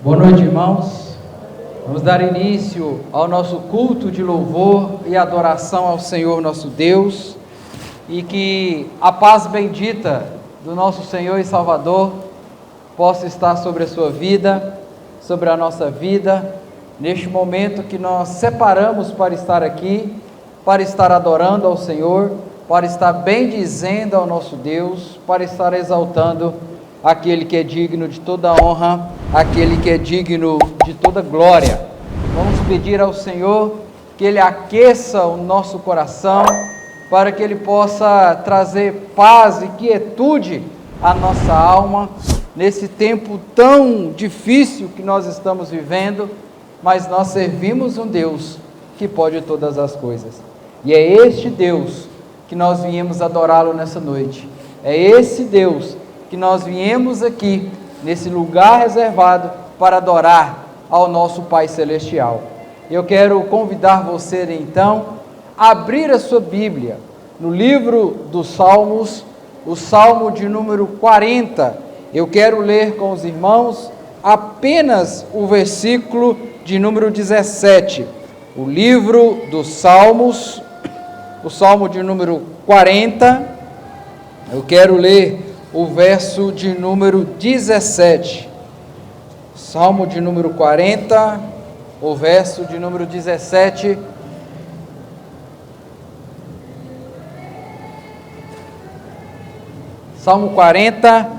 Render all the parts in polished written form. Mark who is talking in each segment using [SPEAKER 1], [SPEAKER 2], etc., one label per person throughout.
[SPEAKER 1] Boa noite, irmãos. Vamos dar início ao nosso culto de louvor e adoração ao Senhor nosso Deus, e que a paz bendita do nosso Senhor e Salvador possa estar sobre a sua vida, sobre a nossa vida, neste momento que nós separamos para estar aqui, para estar adorando ao Senhor, para estar bendizendo ao nosso Deus, para estar exaltando aquele que é digno de toda honra, aquele que é digno de toda glória. Vamos pedir ao Senhor que Ele aqueça o nosso coração, para que Ele possa trazer paz e quietude à nossa alma, nesse tempo tão difícil que nós estamos vivendo, mas nós servimos um Deus que pode todas as coisas, e é este Deus que nós viemos adorá-lo nessa noite, é esse Deus que nós viemos aqui, nesse lugar reservado, para adorar ao nosso Pai Celestial. Eu quero convidar você, então, a abrir a sua Bíblia, no livro dos Salmos, o Salmo de número 40, eu quero ler com os irmãos apenas o versículo de número 17, o livro dos Salmos, o Salmo de número 40, eu quero ler o verso de número 17, Salmo de número 40, o verso de número 17, Salmo 40,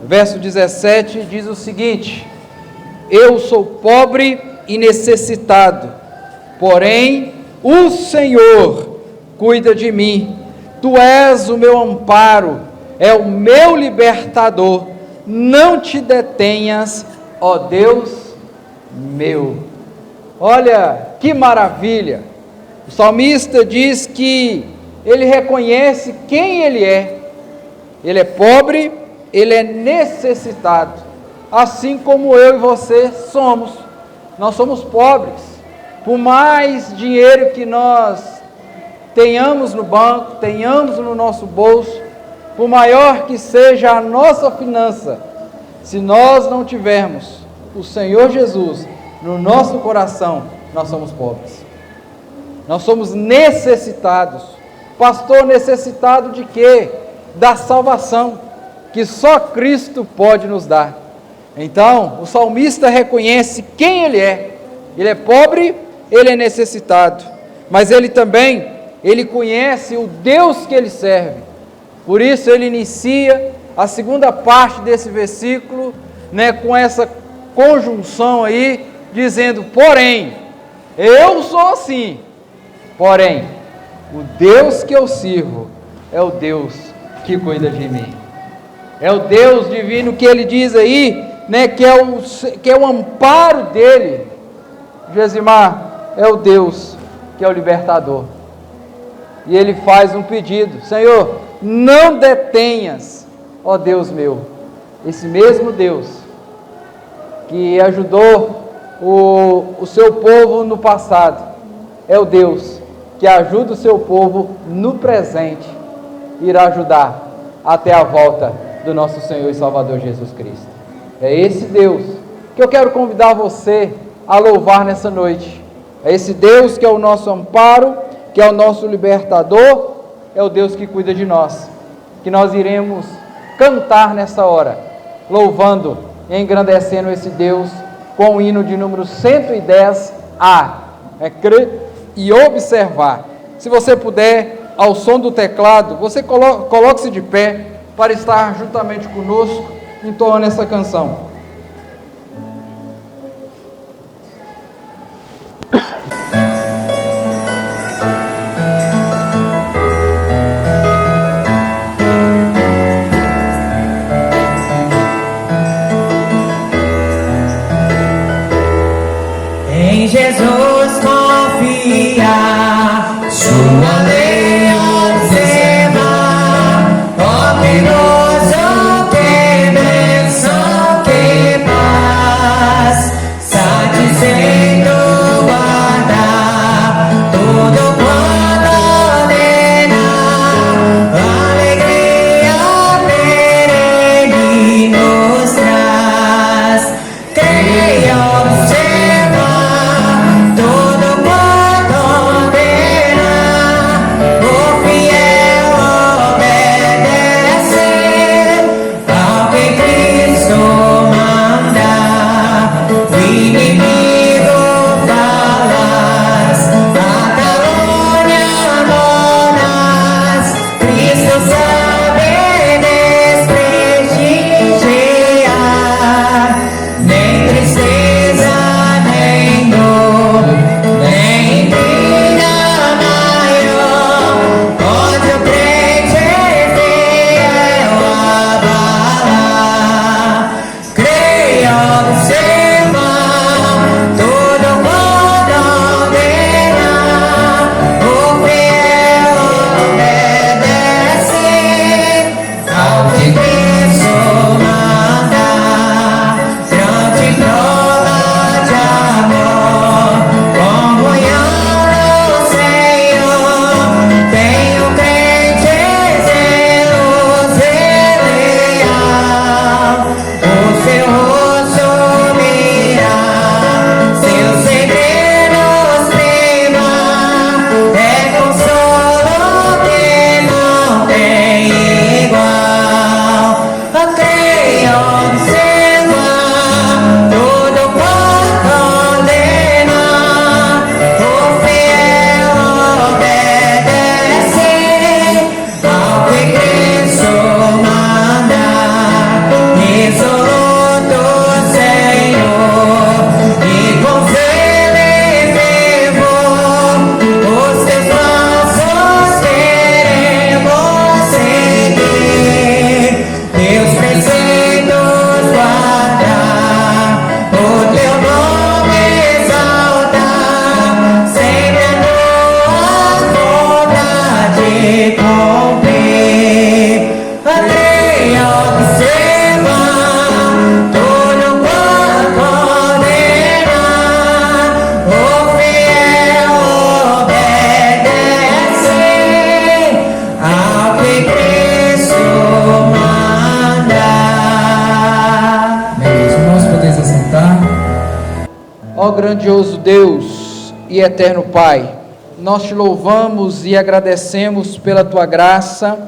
[SPEAKER 1] verso 17, diz o seguinte: Eu sou pobre e necessitado, porém o Senhor cuida de mim, Tu és o meu amparo, é o meu libertador, não te detenhas, ó Deus meu. Olha que maravilha, o salmista diz que ele reconhece quem ele é pobre, ele é necessitado, assim como eu e você somos, nós somos pobres. Por mais dinheiro que nós tenhamos no banco, tenhamos no nosso bolso, por maior que seja a nossa finança, se nós não tivermos o Senhor Jesus no nosso coração, nós somos pobres, nós somos necessitados. Pastor, necessitado de quê? Da salvação, que só Cristo pode nos dar. Então, o salmista reconhece quem ele é pobre, ele é necessitado, mas ele também, ele conhece o Deus que ele serve. Por isso ele inicia a segunda parte desse versículo, com essa conjunção aí, dizendo: porém, eu sou assim, porém, o Deus que eu sirvo é o Deus que cuida de mim. É o Deus divino que ele diz aí, que é o amparo dele. Gesimar, é o Deus que é o libertador. E ele faz um pedido: Senhor, não detenhas, ó Deus meu. Esse mesmo Deus que ajudou o seu povo no passado, é o Deus que ajuda o seu povo no presente, irá ajudar até a volta do nosso Senhor e Salvador Jesus Cristo. É esse Deus que eu quero convidar você a louvar nessa noite. É esse Deus que é o nosso amparo, que é o nosso libertador, é o Deus que cuida de nós, que nós iremos cantar nessa hora, louvando e engrandecendo esse Deus com o hino de número 110A, crer e observar. Se você puder, ao som do teclado, você coloque-se de pé para estar juntamente conosco entoando essa canção.
[SPEAKER 2] Jesus confiar, sua lei observar, poderoso, que bênção, que paz, satisfeito guardar, tudo quanto ordenar, alegria perene nos traz, creia
[SPEAKER 1] grandioso Deus e eterno Pai, nós te louvamos e agradecemos pela tua graça,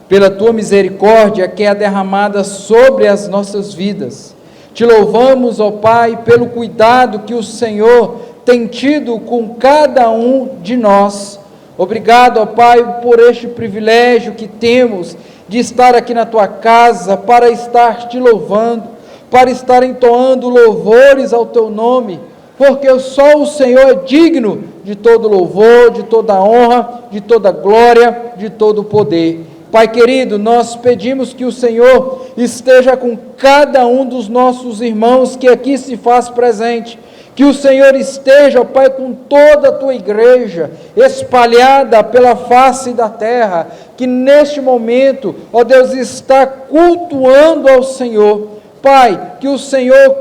[SPEAKER 1] pela tua misericórdia que é derramada sobre as nossas vidas. Te louvamos, ó Pai, pelo cuidado que o Senhor tem tido com cada um de nós. Obrigado, ó Pai, por este privilégio que temos de estar aqui na tua casa para estar te louvando, para estar entoando louvores ao teu nome, porque só o Senhor é digno de todo louvor, de toda honra, de toda glória, de todo poder. Pai querido, nós pedimos que o Senhor esteja com cada um dos nossos irmãos que aqui se faz presente, que o Senhor esteja, ó Pai, com toda a tua igreja, espalhada pela face da terra, que neste momento, ó Deus, está cultuando ao Senhor. Pai, que o Senhor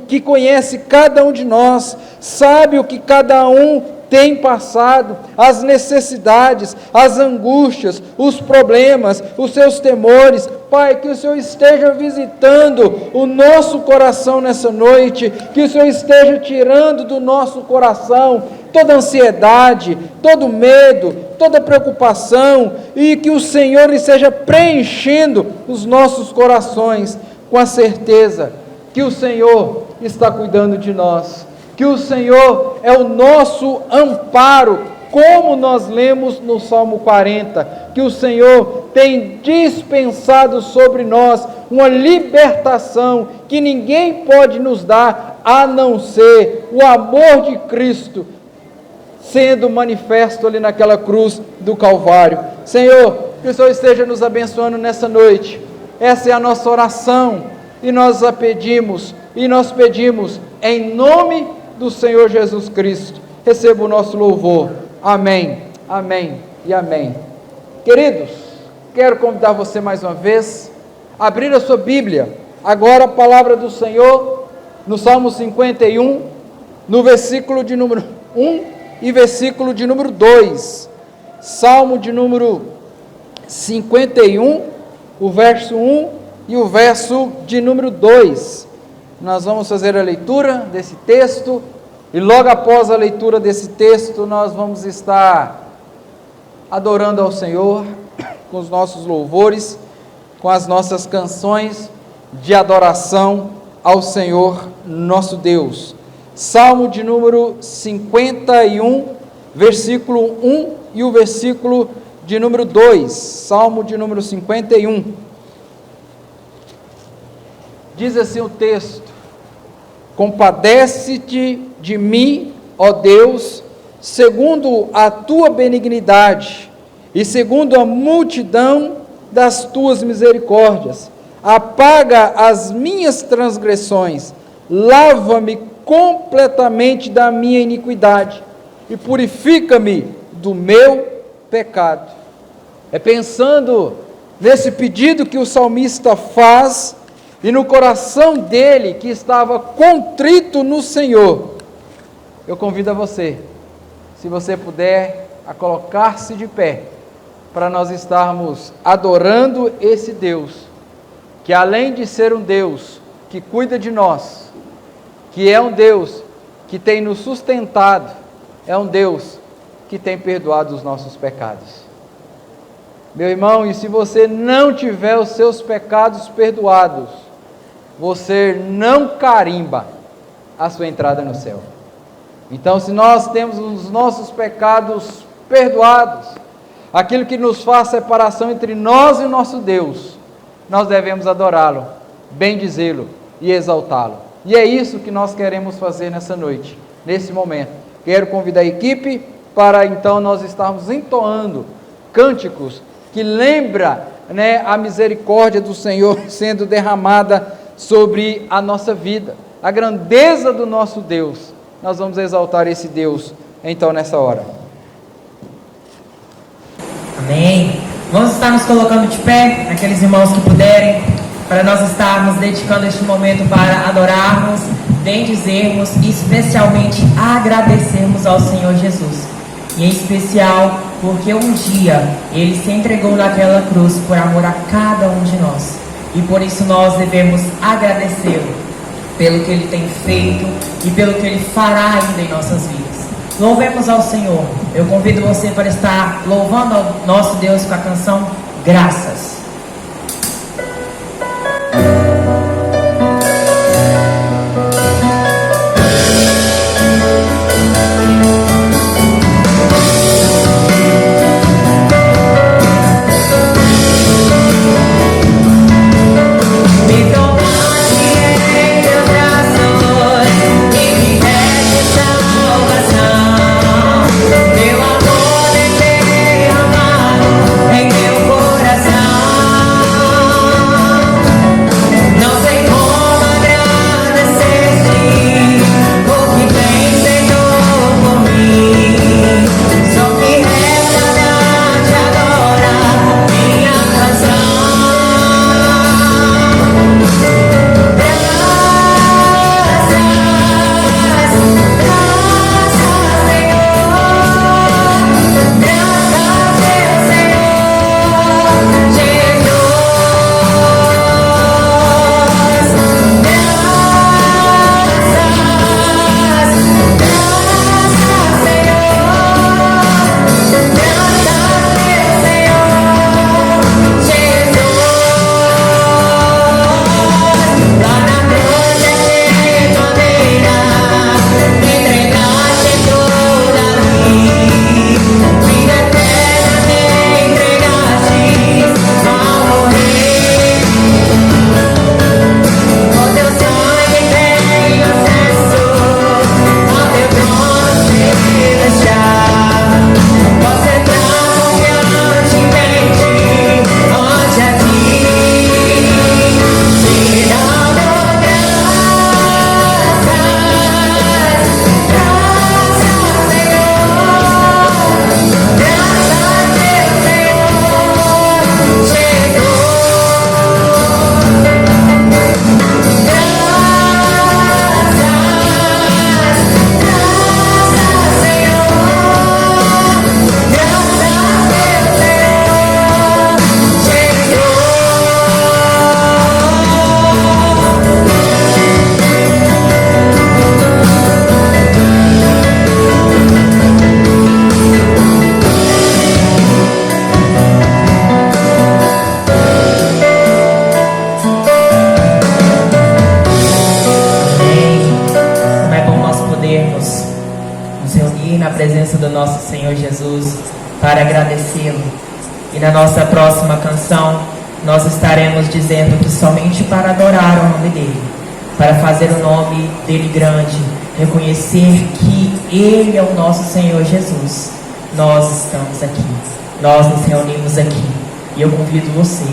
[SPEAKER 1] que conhece cada um de nós, sabe o que cada um tem passado, as necessidades, as angústias, os problemas, os seus temores. Pai, que o Senhor esteja visitando o nosso coração nessa noite, que o Senhor esteja tirando do nosso coração toda ansiedade, todo medo, toda preocupação, e que o Senhor esteja preenchendo os nossos corações com a certeza que o Senhor está cuidando de nós, que o Senhor é o nosso amparo, como nós lemos no Salmo 40, que o Senhor tem dispensado sobre nós uma libertação que ninguém pode nos dar, a não ser o amor de Cristo sendo manifesto ali naquela cruz do Calvário. Senhor, que o Senhor esteja nos abençoando nessa noite. Essa é a nossa oração, e nós a pedimos, em nome do Senhor Jesus Cristo. Receba o nosso louvor. Amém, amém e amém. Queridos, quero convidar você mais uma vez a abrir a sua Bíblia, agora a palavra do Senhor, no Salmo 51, no versículo de número 1 e versículo de número 2. Salmo de número 51, o verso 1 e o verso de número 2. Nós vamos fazer a leitura desse texto, e logo após a leitura desse texto, nós vamos estar adorando ao Senhor com os nossos louvores, com as nossas canções de adoração ao Senhor nosso Deus. Salmo de número 51, versículo 1 e o versículo de número 2. Salmo de número 51. Diz assim o texto: compadece-te de mim, ó Deus, segundo a tua benignidade e segundo a multidão das tuas misericórdias. Apaga as minhas transgressões, lava-me completamente da minha iniquidade e purifica-me do meu pecado. É pensando nesse pedido que o salmista faz, e no coração dele, que estava contrito no Senhor, eu convido a você, se você puder, a colocar-se de pé, para nós estarmos adorando esse Deus, que além de ser um Deus que cuida de nós, que é um Deus que tem nos sustentado, é um Deus que tem perdoado os nossos pecados. Meu irmão, e se você não tiver os seus pecados perdoados, você não carimba a sua entrada no céu. Então, se nós temos os nossos pecados perdoados, aquilo que nos faz separação entre nós e o nosso Deus, nós devemos adorá-lo, bendizê-lo e exaltá-lo. E é isso que nós queremos fazer nessa noite, nesse momento. Quero convidar a equipe para então nós estarmos entoando cânticos que lembra, a misericórdia do Senhor sendo derramada sobre a nossa vida, a grandeza do nosso Deus. Nós vamos exaltar esse Deus então nessa hora.
[SPEAKER 3] Amém. Vamos estar nos colocando de pé, aqueles irmãos que puderem, para nós estarmos dedicando este momento para adorarmos, bendizermos e especialmente agradecermos ao Senhor Jesus. E em especial porque um dia Ele se entregou naquela cruz por amor a cada um de nós. E por isso nós devemos agradecê-lo. pelo que Ele tem feito e pelo que Ele fará ainda em nossas vidas. Louvemos ao Senhor. Eu convido você para estar louvando ao nosso Deus com a canção Graças.
[SPEAKER 2] Em meu
[SPEAKER 3] presença do nosso Senhor Jesus para agradecê-lo. E na nossa próxima canção, nós estaremos dizendo que somente para adorar o nome dele, para fazer o nome dele grande, reconhecer que ele é o nosso Senhor Jesus, nós estamos aqui, nós nos reunimos aqui. E eu convido você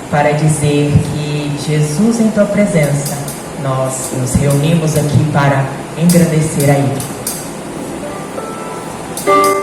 [SPEAKER 3] para dizer que Jesus, em tua presença, nós nos reunimos aqui para engrandecer a ele.
[SPEAKER 2] Te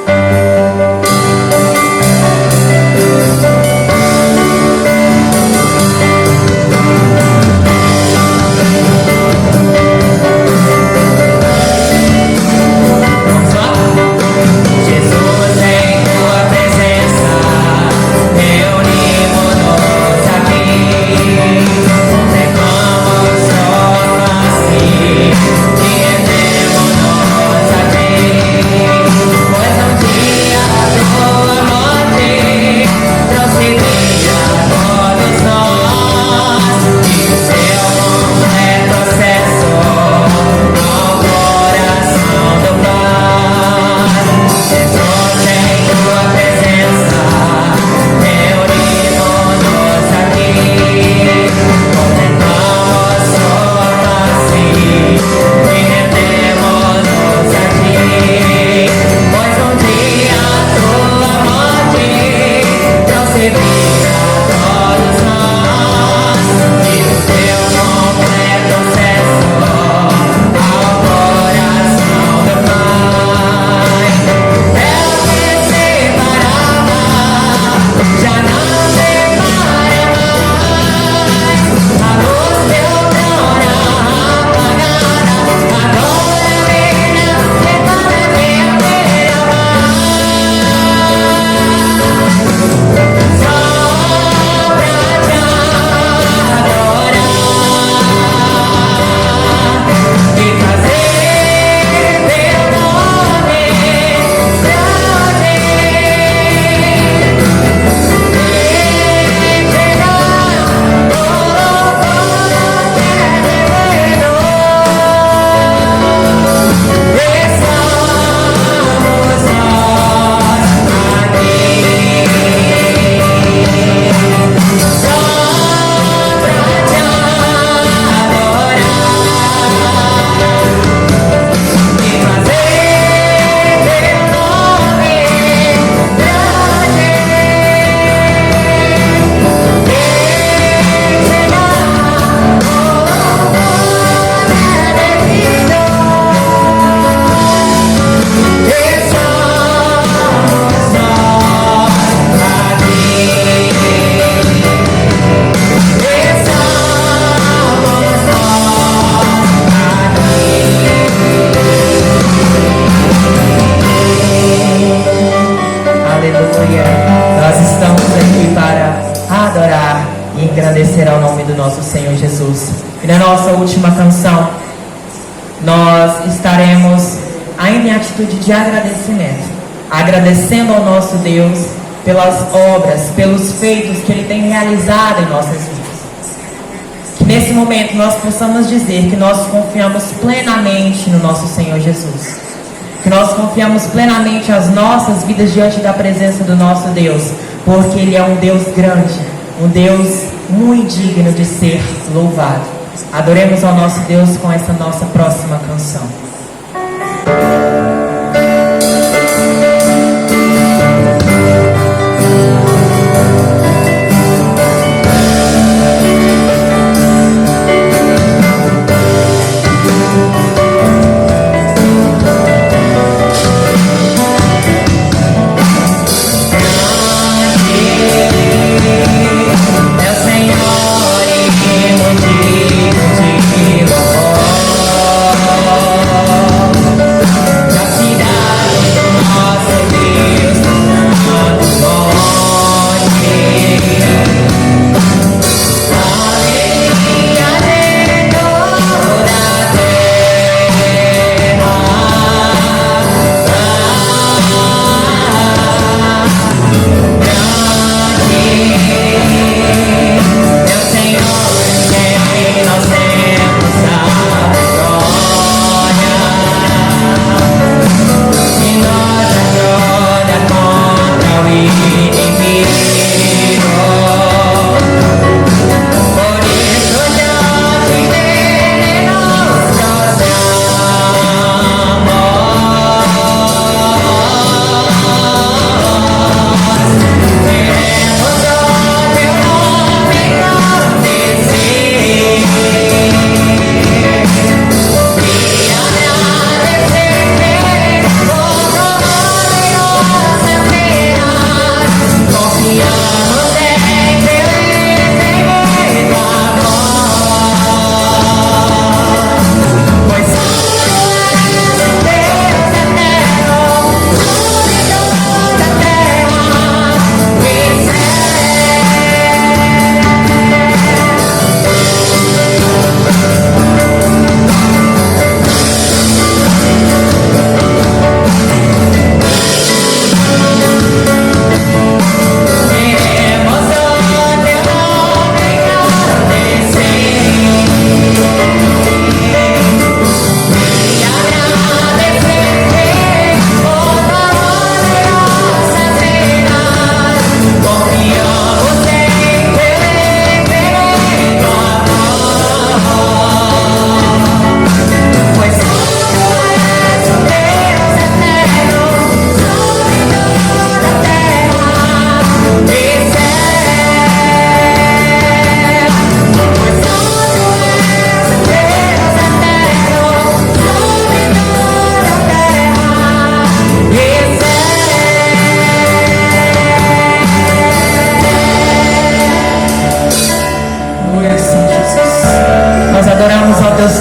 [SPEAKER 3] Senhor Jesus. E na nossa última canção, nós estaremos ainda em atitude de agradecimento, agradecendo ao nosso Deus pelas obras, pelos feitos que Ele tem realizado em nossas vidas. Que nesse momento nós possamos dizer que nós confiamos plenamente no nosso Senhor Jesus, que nós confiamos plenamente as nossas vidas diante da presença do nosso Deus, porque Ele é um Deus grande, um Deus muito digno de ser louvado. Adoremos ao nosso Deus com essa nossa próxima canção.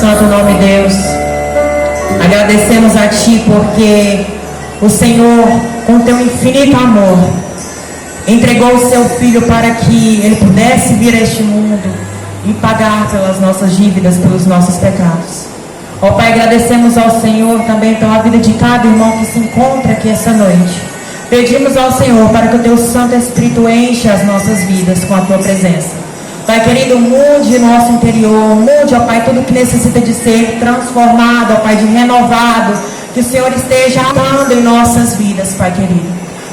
[SPEAKER 3] Santo nome, Deus. Agradecemos a Ti porque o Senhor, com Teu infinito amor, entregou o Seu Filho para que Ele pudesse vir a este mundo e pagar pelas nossas dívidas, pelos nossos pecados. Ó Pai, agradecemos ao Senhor também pela vida de cada irmão que se encontra aqui essa noite. Pedimos ao Senhor para que o Teu Santo Espírito enche as nossas vidas com a Tua presença. Pai querido, mude nosso interior, mude, ó Pai, tudo que necessita de ser transformado, ó Pai, de renovado, que o Senhor esteja atuando em nossas vidas, Pai querido.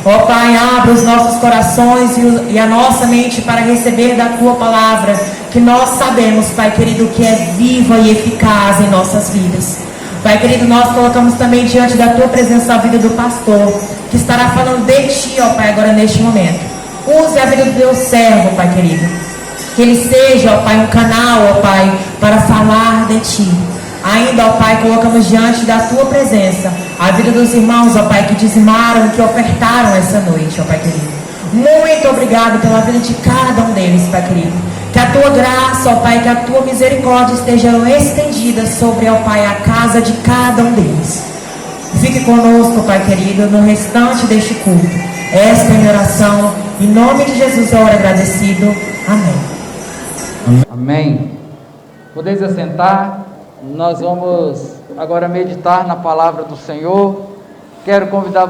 [SPEAKER 3] Ó Pai, abra os nossos corações e a nossa mente para receber da Tua palavra, que nós sabemos, Pai querido, que é viva e eficaz em nossas vidas. Pai querido, nós colocamos também diante da Tua presença a vida do pastor, que estará falando de Ti, ó Pai, agora neste momento. Use a vida do Teu servo, Pai querido. Que ele seja, ó Pai, um canal, ó Pai, para falar de Ti. Ainda, ó Pai, colocamos diante da Tua presença a vida dos irmãos, ó Pai, que dizimaram, que ofertaram essa noite, ó Pai querido. Muito obrigado pela vida de cada um deles, Pai querido. Que a Tua graça, ó Pai, que a Tua misericórdia estejam estendidas sobre, ó Pai, a casa de cada um deles. Fique conosco, Pai querido, no restante deste culto. Esta é a minha oração. Em nome de Jesus eu oro agradecido. Amém.
[SPEAKER 1] Amém. Podeis assentar, nós vamos agora meditar na palavra do Senhor. Quero convidar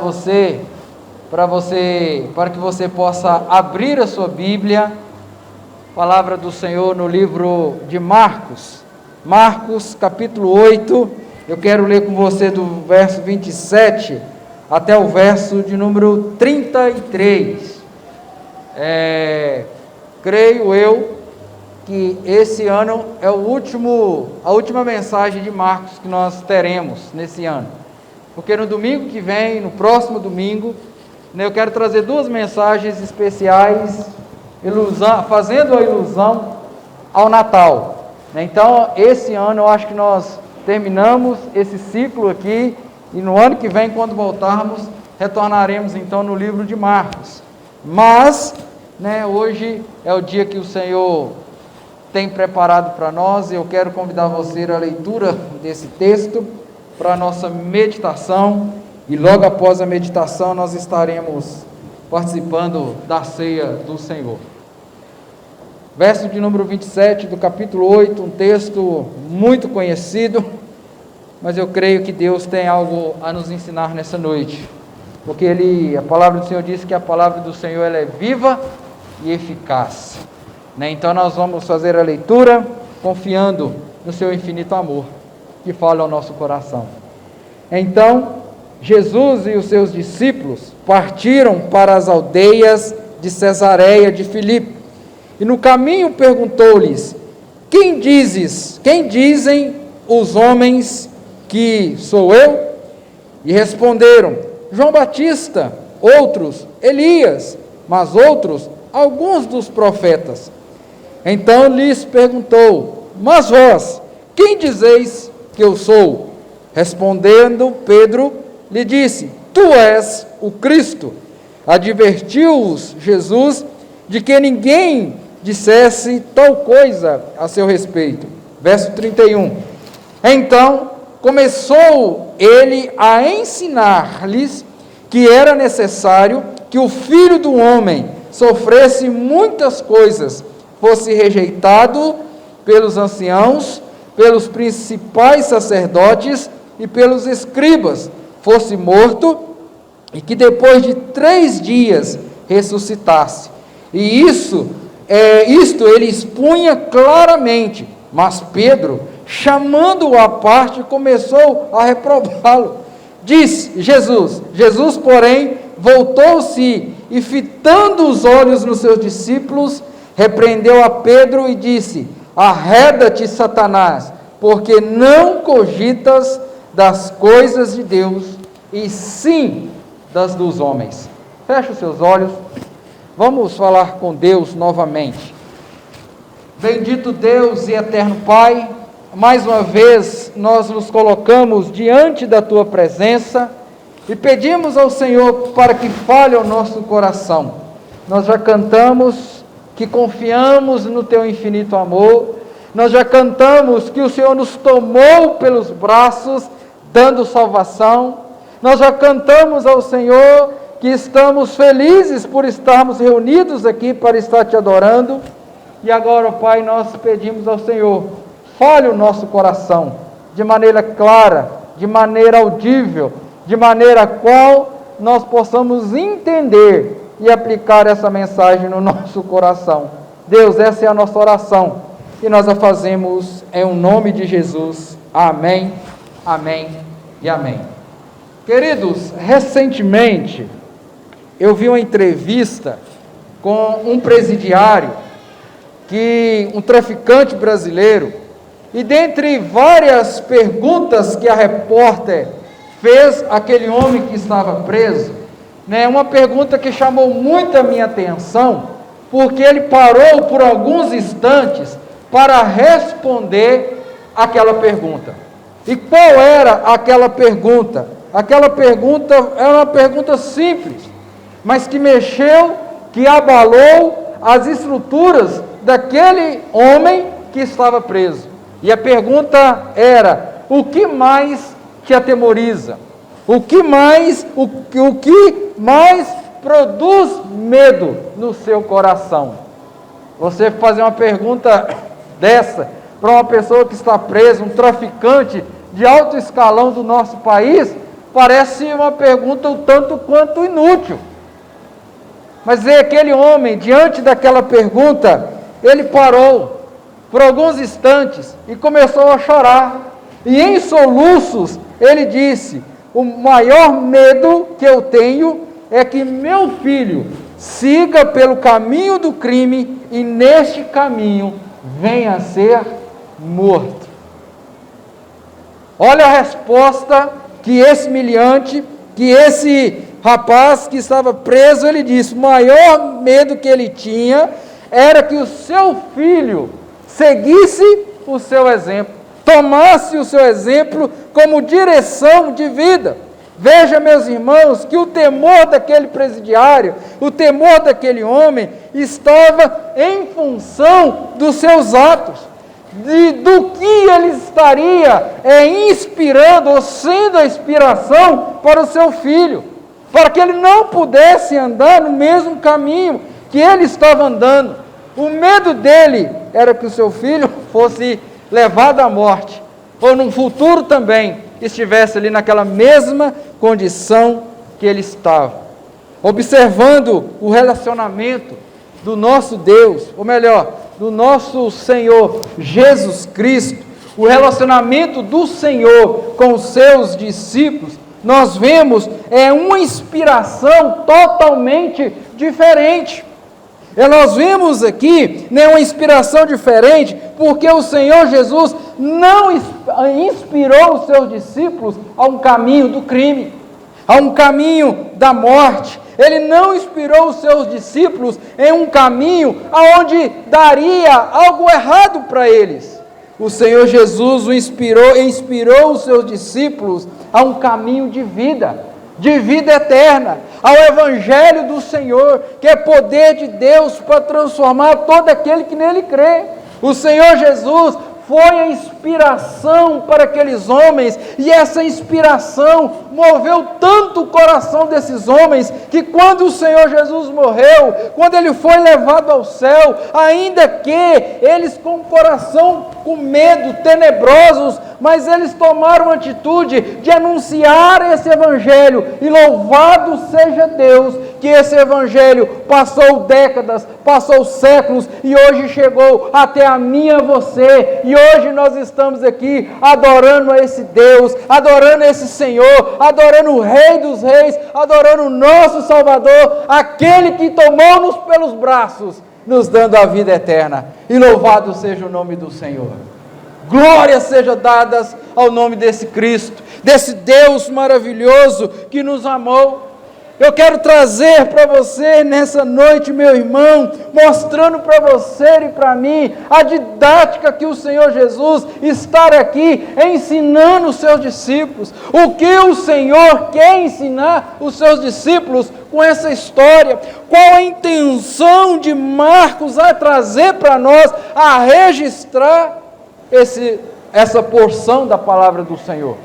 [SPEAKER 1] para que você possa abrir a sua Bíblia, palavra do Senhor no livro de Marcos, capítulo 8, eu quero ler com você do verso 27 até o verso de número 33. Creio eu que esse ano é a última mensagem de Marcos que nós teremos nesse ano, porque no domingo que vem, no próximo domingo, eu quero trazer duas mensagens especiais, fazendo a ilusão ao Natal. Então, esse ano eu acho que nós terminamos esse ciclo aqui, e no ano que vem, quando voltarmos, retornaremos então no livro de Marcos. Mas, hoje é o dia que o Senhor tem preparado para nós, e eu quero convidar você à leitura desse texto, para a nossa meditação, e logo após a meditação nós estaremos participando da ceia do Senhor. Verso de número 27 do capítulo 8, um texto muito conhecido, mas eu creio que Deus tem algo a nos ensinar nessa noite, porque a palavra do Senhor diz que a palavra do Senhor ela é viva e eficaz. Então nós vamos fazer a leitura confiando no seu infinito amor que fala ao nosso coração. Então Jesus e os seus discípulos partiram para as aldeias de Cesareia de Filipe, e no caminho perguntou-lhes: quem dizem os homens que sou eu? E responderam: João Batista, outros Elias, mas outros alguns dos profetas. Então lhes perguntou: mas vós, quem dizeis que eu sou? Respondendo Pedro, lhe disse: tu és o Cristo. Advertiu-os Jesus de que ninguém dissesse tal coisa a seu respeito. Verso 31. Então começou ele a ensinar-lhes que era necessário que o Filho do Homem sofresse muitas coisas, fosse rejeitado pelos anciãos, pelos principais sacerdotes e pelos escribas, fosse morto, e que depois de 3 dias ressuscitasse. E isto ele expunha claramente, mas Pedro, chamando-o à parte, começou a reprová-lo. Disse Jesus, porém, voltou-se e, fitando os olhos nos seus discípulos, repreendeu a Pedro e disse: arreda-te, Satanás, porque não cogitas das coisas de Deus, e sim das dos homens. Feche os seus olhos, vamos falar com Deus novamente. Bendito Deus e eterno Pai, mais uma vez nós nos colocamos diante da Tua presença e pedimos ao Senhor para que fale ao nosso coração. Nós já cantamos que confiamos no Teu infinito amor, nós já cantamos que o Senhor nos tomou pelos braços, dando salvação, nós já cantamos ao Senhor que estamos felizes por estarmos reunidos aqui para estar Te adorando, e agora, Pai, nós pedimos ao Senhor, fale o nosso coração, de maneira clara, de maneira audível, de maneira qual nós possamos entender e aplicar essa mensagem no nosso coração. Deus, essa é a nossa oração, e nós a fazemos em o nome de Jesus. Amém, amém e amém. Queridos, recentemente eu vi uma entrevista com um presidiário, um traficante brasileiro, e dentre várias perguntas que a repórter fez àquele homem que estava preso, uma pergunta que chamou muito a minha atenção, porque ele parou por alguns instantes para responder aquela pergunta. E qual era aquela pergunta? Aquela pergunta era uma pergunta simples, mas que mexeu, que abalou as estruturas daquele homem que estava preso. E a pergunta era: o que mais te atemoriza? O que mais produz medo no seu coração? Você fazer uma pergunta dessa para uma pessoa que está presa, um traficante de alto escalão do nosso país, parece uma pergunta um tanto quanto inútil. Mas aquele homem, diante daquela pergunta, ele parou por alguns instantes e começou a chorar. E em soluços, ele disse: o maior medo que eu tenho é que meu filho siga pelo caminho do crime e neste caminho venha a ser morto. Olha a resposta que esse miliante, que esse rapaz que estava preso, ele disse: o maior medo que ele tinha era que o seu filho seguisse o seu exemplo, tomasse o seu exemplo como direção de vida. Veja, meus irmãos, que o temor daquele presidiário, o temor daquele homem, estava em função dos seus atos, do que ele estaria inspirando, ou sendo a inspiração para o seu filho, para que ele não pudesse andar no mesmo caminho que ele estava andando. O medo dele era que o seu filho fosse levado à morte, ou num futuro também estivesse ali naquela mesma condição que ele estava. Observando o relacionamento do nosso Deus, ou melhor, do nosso Senhor Jesus Cristo, o relacionamento do Senhor com os seus discípulos, nós vemos uma inspiração totalmente diferente. E nós vimos aqui uma inspiração diferente, porque o Senhor Jesus não inspirou os seus discípulos a um caminho do crime, a um caminho da morte. Ele não inspirou os seus discípulos em um caminho aonde daria algo errado para eles. O Senhor Jesus inspirou os seus discípulos a um caminho de vida eterna, ao Evangelho do Senhor, que é poder de Deus para transformar todo aquele que nele crê. O Senhor Jesus foi a inspiração para aqueles homens, e essa inspiração moveu tanto o coração desses homens, que quando o Senhor Jesus morreu, quando ele foi levado ao céu, ainda que eles com o coração com medo, tenebrosos, mas eles tomaram a atitude de anunciar esse Evangelho, e louvado seja Deus, que esse Evangelho passou décadas, passou séculos, e hoje chegou até a mim e a você, e hoje nós estamos aqui adorando a esse Deus, adorando esse Senhor, adorando o Rei dos Reis, adorando o nosso Salvador, aquele que tomou-nos pelos braços, nos dando a vida eterna. E louvado seja o nome do Senhor. Glórias sejam dadas ao nome desse Cristo, desse Deus maravilhoso que nos amou. Eu quero trazer para você nessa noite, meu irmão, mostrando para você e para mim a didática que o Senhor Jesus está aqui ensinando os seus discípulos. O que o Senhor quer ensinar os seus discípulos com essa história? Qual a intenção de Marcos a trazer para nós, a registrar essa porção da palavra do Senhor?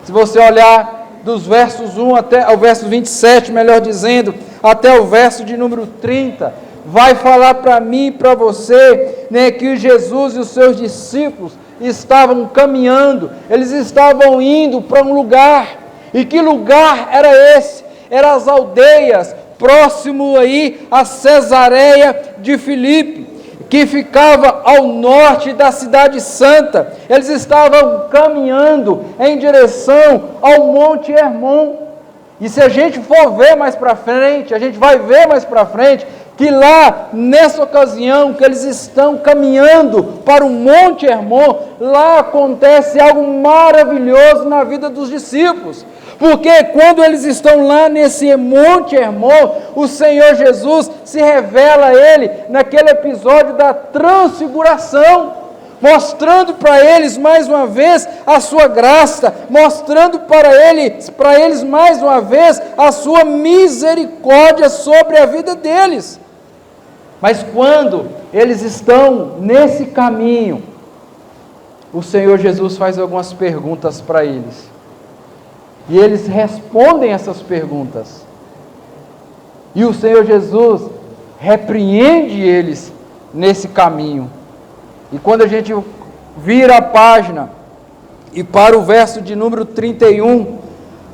[SPEAKER 1] Se você olhar dos versos 1 até o verso 27, melhor dizendo, até o verso de número 30, vai falar para mim e para você, que Jesus e os seus discípulos estavam caminhando, eles estavam indo para um lugar. E que lugar era esse? Eram as aldeias próximo aí a Cesareia de Filipe, que ficava ao norte da cidade santa. Eles estavam caminhando em direção ao Monte Hermon. E se a gente for ver mais para frente, a gente vai ver mais para frente, que lá, nessa ocasião, que eles estão caminhando para o Monte Hermon, lá acontece algo maravilhoso na vida dos discípulos. Porque quando eles estão lá nesse Monte Hermon, o Senhor Jesus se revela a ele naquele episódio da transfiguração, mostrando para eles mais uma vez a sua graça, mostrando para eles mais uma vez a sua misericórdia sobre a vida deles. Mas quando eles estão nesse caminho, o Senhor Jesus faz algumas perguntas para eles. E eles respondem essas perguntas. E o Senhor Jesus repreende eles nesse caminho. E quando a gente vira a página e para o verso de número 31,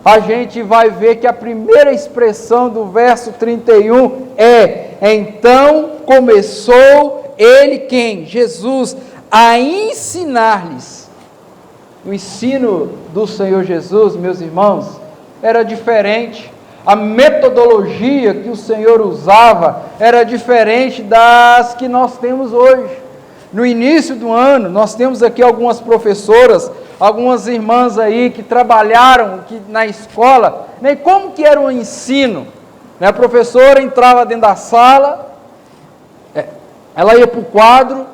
[SPEAKER 1] a gente vai ver que a primeira expressão do verso 31 é: então começou ele, quem? Jesus, a ensinar-lhes. O ensino do Senhor Jesus, meus irmãos, era diferente. A metodologia que o Senhor usava era diferente das que nós temos hoje. No início do ano, nós temos aqui algumas professoras, algumas irmãs aí que trabalharam na escola, né? Como que era o ensino? A professora entrava dentro da sala, ela ia para o quadro,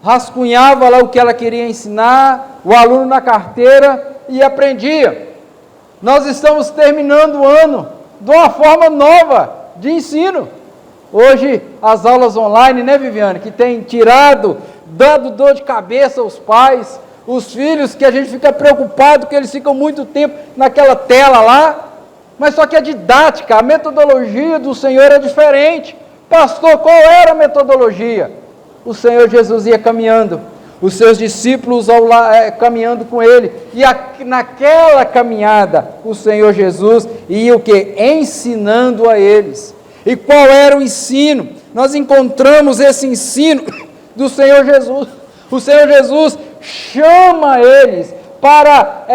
[SPEAKER 1] rascunhava lá o que ela queria ensinar, o aluno na carteira e aprendia. Nós estamos terminando o ano de uma forma nova de ensino. Hoje, as aulas online, né, Viviane, que tem tirado, dando dor de cabeça aos pais, os filhos, que a gente fica preocupado, que eles ficam muito tempo naquela tela lá, mas só que a didática, a metodologia do Senhor é diferente. Pastor, qual era a metodologia? O Senhor Jesus ia caminhando, os seus discípulos caminhando com ele, e naquela caminhada, o Senhor Jesus ia o quê? Ensinando a eles. E qual era o ensino? Nós encontramos esse ensino do Senhor Jesus. O Senhor Jesus chama eles para,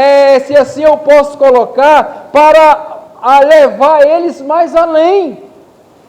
[SPEAKER 1] se assim eu posso colocar, para levar eles mais além,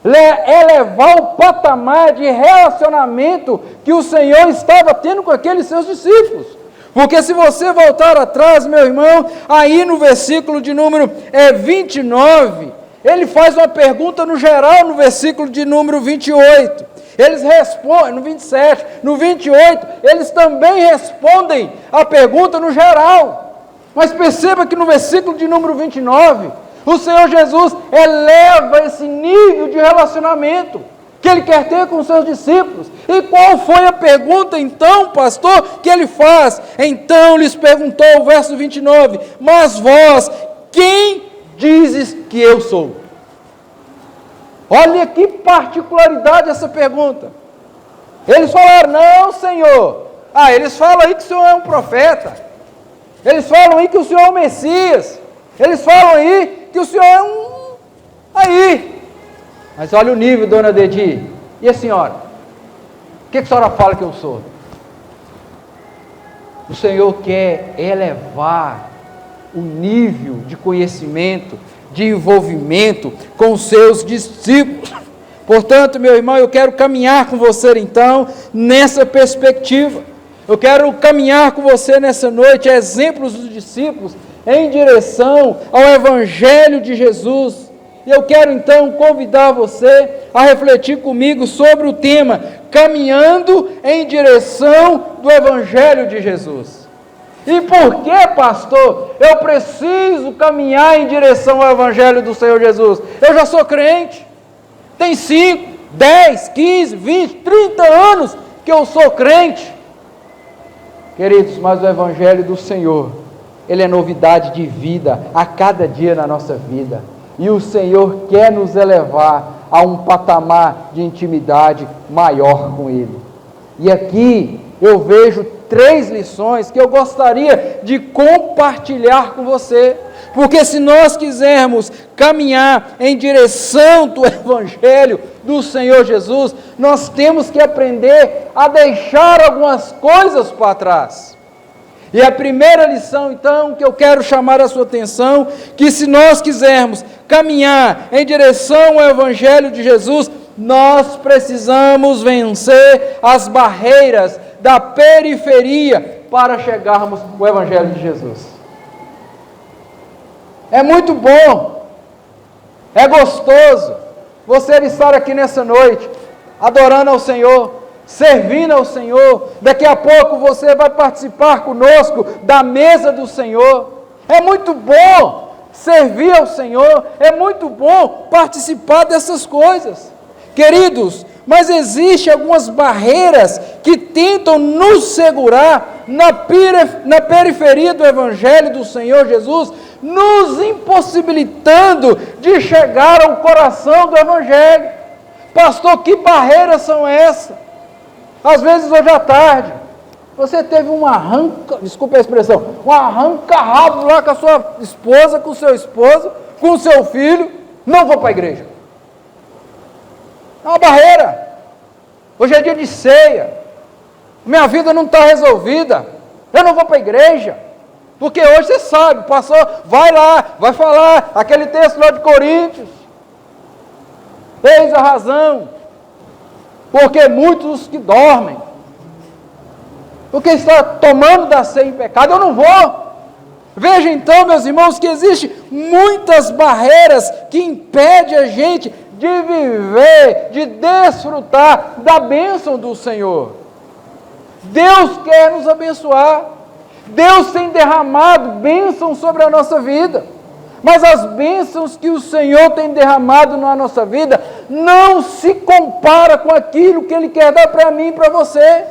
[SPEAKER 1] elevar o patamar de relacionamento que o Senhor estava tendo com aqueles seus discípulos. Porque se você voltar atrás, meu irmão, aí no versículo de número 29, ele faz uma pergunta no geral no versículo de número 28. Eles respondem, no 27, no 28, eles também respondem a pergunta no geral. Mas perceba que no versículo de número 29, o Senhor Jesus eleva esse nível de relacionamento que Ele quer ter com os seus discípulos. E qual foi a pergunta então, pastor, que Ele faz? Então lhes perguntou, o verso 29, mas vós, quem dizes que eu sou? Olha que particularidade essa pergunta. Eles falaram, não, Senhor. Eles falam aí que o Senhor é um profeta. Eles falam aí que o Senhor é o Messias. Eles falam aí que o Senhor é um... Aí. Mas olha o nível, dona Dedi. E a senhora? O que a senhora fala que eu sou? O Senhor quer elevar o nível de conhecimento, de envolvimento com os seus discípulos. Portanto, meu irmão, eu quero caminhar com você então nessa perspectiva. Eu quero caminhar com você nessa noite, exemplos dos discípulos em direção ao Evangelho de Jesus. E eu quero então convidar você a refletir comigo sobre o tema caminhando em direção do Evangelho de Jesus. E por que, pastor, eu preciso caminhar em direção ao Evangelho do Senhor Jesus? Eu já sou crente, tem 5, 10, 15, 20, 30 anos que eu sou crente. Queridos, mas o Evangelho do Senhor, ele é novidade de vida a cada dia na nossa vida. E o Senhor quer nos elevar a um patamar de intimidade maior com Ele. E aqui eu vejo 3 lições que eu gostaria de compartilhar com você, porque se nós quisermos caminhar em direção do Evangelho do Senhor Jesus, nós temos que aprender a deixar algumas coisas para trás. E a primeira lição, então, que eu quero chamar a sua atenção, que se nós quisermos caminhar em direção ao Evangelho de Jesus, nós precisamos vencer as barreiras da periferia para chegarmos ao Evangelho de Jesus. É muito bom, é gostoso você estar aqui nessa noite, adorando ao Senhor, servindo ao Senhor. Daqui a pouco você vai participar conosco da mesa do Senhor. É muito bom servir ao Senhor, é muito bom participar dessas coisas. Queridos, mas existem algumas barreiras que tentam nos segurar na periferia do Evangelho do Senhor Jesus, nos impossibilitando de chegar ao coração do Evangelho. Pastor, que barreiras são essas? Às vezes hoje à tarde, você teve um arranca, desculpe a expressão, um arranca-rabo lá com a sua esposa, com o seu esposo, com o seu filho, não vou para a igreja. É uma barreira. Hoje é dia de ceia, minha vida não está resolvida, eu não vou para a igreja, porque hoje você sabe, passou, vai lá, vai falar, aquele texto lá de Coríntios, eis a razão, porque muitos que dormem, porque está tomando da ceia em pecado, eu não vou. Veja então, meus irmãos, que existem muitas barreiras que impedem a gente de viver, de desfrutar da bênção do Senhor. Deus quer nos abençoar, Deus tem derramado bênçãos sobre a nossa vida, mas as bênçãos que o Senhor tem derramado na nossa vida, não se compara com aquilo que Ele quer dar para mim e para você.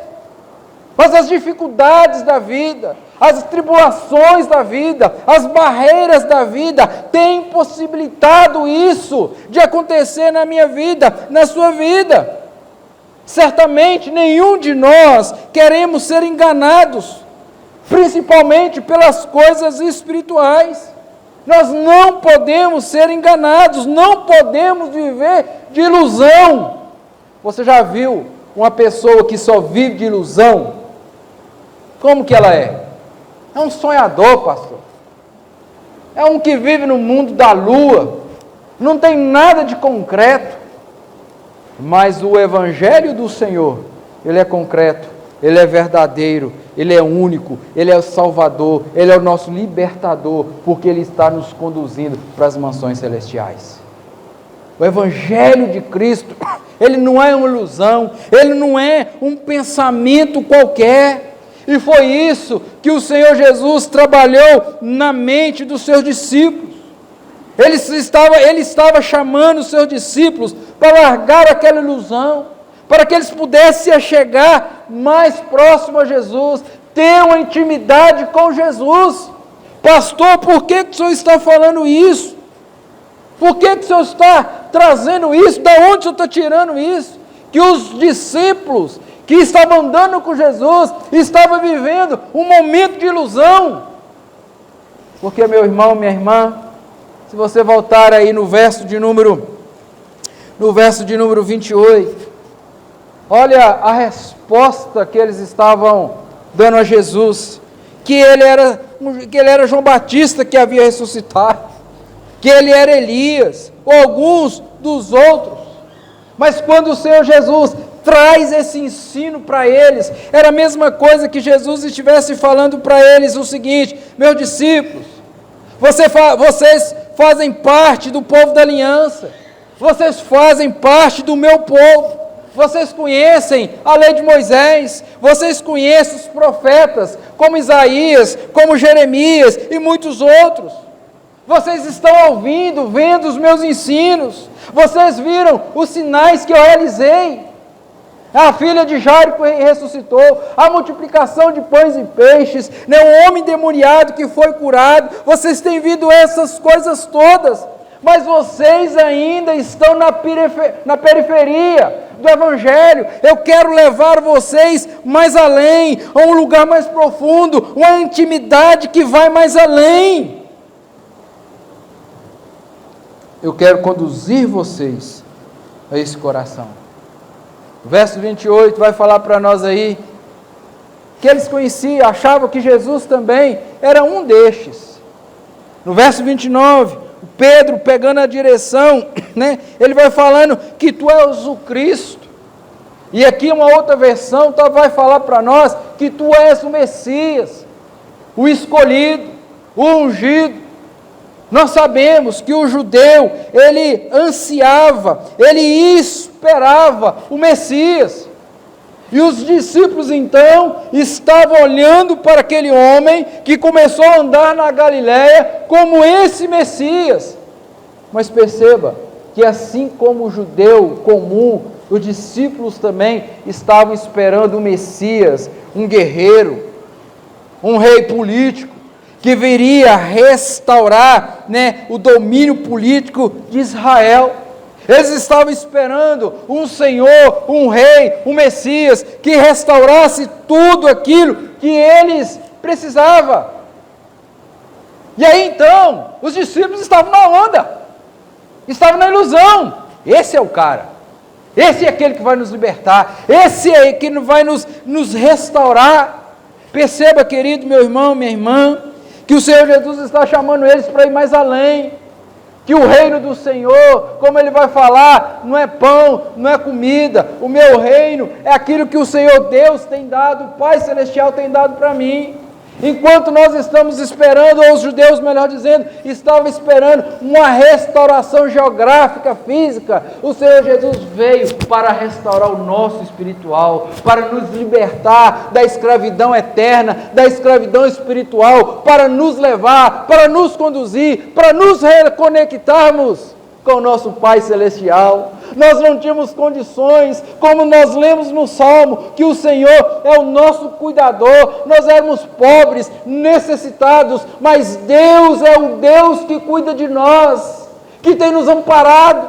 [SPEAKER 1] Mas as dificuldades da vida, as tribulações da vida, as barreiras da vida, têm possibilitado isso de acontecer na minha vida, na sua vida. Certamente nenhum de nós queremos ser enganados, principalmente pelas coisas espirituais. Nós não podemos ser enganados, não podemos viver de ilusão. Você já viu uma pessoa que só vive de ilusão? Como que ela é? É um sonhador, pastor. É um que vive no mundo da lua, não tem nada de concreto. Mas o Evangelho do Senhor, ele é concreto, ele é verdadeiro, ele é único, ele é o Salvador, ele é o nosso libertador, porque ele está nos conduzindo para as mansões celestiais. O Evangelho de Cristo, ele não é uma ilusão, ele não é um pensamento qualquer. E foi isso que o Senhor Jesus trabalhou na mente dos seus discípulos. Ele estava chamando os seus discípulos para largar aquela ilusão, para que eles pudessem chegar mais próximo a Jesus, ter uma intimidade com Jesus. Pastor, por que o Senhor está falando isso? Por que o Senhor está trazendo isso? Da onde o Senhor está tirando isso? Que os discípulos que estavam andando com Jesus estavam vivendo um momento de ilusão. Porque, meu irmão, minha irmã, se você voltar aí no verso de número 28, olha a resposta que eles estavam dando a Jesus, que ele era João Batista que havia ressuscitado, que ele era Elias, ou alguns dos outros. Mas quando o Senhor Jesus traz esse ensino para eles, era a mesma coisa que Jesus estivesse falando para eles o seguinte: meus discípulos, vocês fazem parte do povo da aliança, vocês fazem parte do meu povo, vocês conhecem a lei de Moisés, vocês conhecem os profetas, como Isaías, como Jeremias e muitos outros. Vocês estão ouvindo, vendo os meus ensinos, vocês viram os sinais que eu realizei. A filha de Jairo ressuscitou, a multiplicação de pães e peixes, o homem endemoniado que foi curado. Vocês têm visto essas coisas todas, mas vocês ainda estão na periferia do Evangelho. Eu quero levar vocês mais além, a um lugar mais profundo, uma intimidade que vai mais além. Eu quero conduzir vocês a esse coração. O verso 28 vai falar para nós aí, que eles conheciam, achavam que Jesus também era um destes. No verso 29, Pedro pegando a direção, ele vai falando que tu és o Cristo. E aqui uma outra versão vai falar para nós que tu és o Messias, o escolhido, o ungido. Nós sabemos que o judeu, ele ansiava, ele esperava o Messias. E os discípulos então estavam olhando para aquele homem que começou a andar na Galileia como esse Messias. Mas perceba que assim como o judeu comum, os discípulos também estavam esperando o Messias, um guerreiro, um rei político, que viria restaurar o domínio político de Israel. Eles estavam esperando um Senhor, um Rei, um Messias, que restaurasse tudo aquilo que eles precisavam. E aí então, os discípulos estavam na onda, estavam na ilusão. Esse é o cara, esse é aquele que vai nos libertar, esse é que vai nos restaurar. Perceba, querido meu irmão, minha irmã, que o Senhor Jesus está chamando eles para ir mais além. Que o reino do Senhor, como Ele vai falar, não é pão, não é comida. O meu reino é aquilo que o Senhor Deus tem dado, o Pai Celestial tem dado para mim. Enquanto nós estamos esperando, ou os judeus, melhor dizendo, estavam esperando uma restauração geográfica, física, o Senhor Jesus veio para restaurar o nosso espiritual, para nos libertar da escravidão eterna, da escravidão espiritual, para nos levar, para nos conduzir, para nos reconectarmos com o nosso Pai Celestial. Nós não tínhamos condições, como nós lemos no Salmo, que o Senhor é o nosso cuidador, nós éramos pobres, necessitados, mas Deus é o Deus que cuida de nós, que tem nos amparado,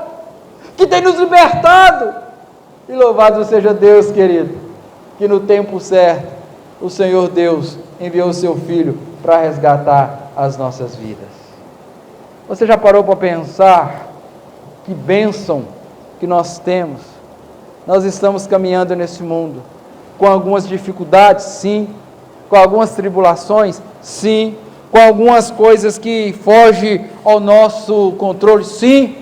[SPEAKER 1] que tem nos libertado. E louvado seja Deus, querido, que no tempo certo, o Senhor Deus enviou o seu Filho para resgatar as nossas vidas. Você já parou para pensar que bênção que nós temos? Nós estamos caminhando nesse mundo com algumas dificuldades, sim, com algumas tribulações, sim, com algumas coisas que fogem ao nosso controle, sim,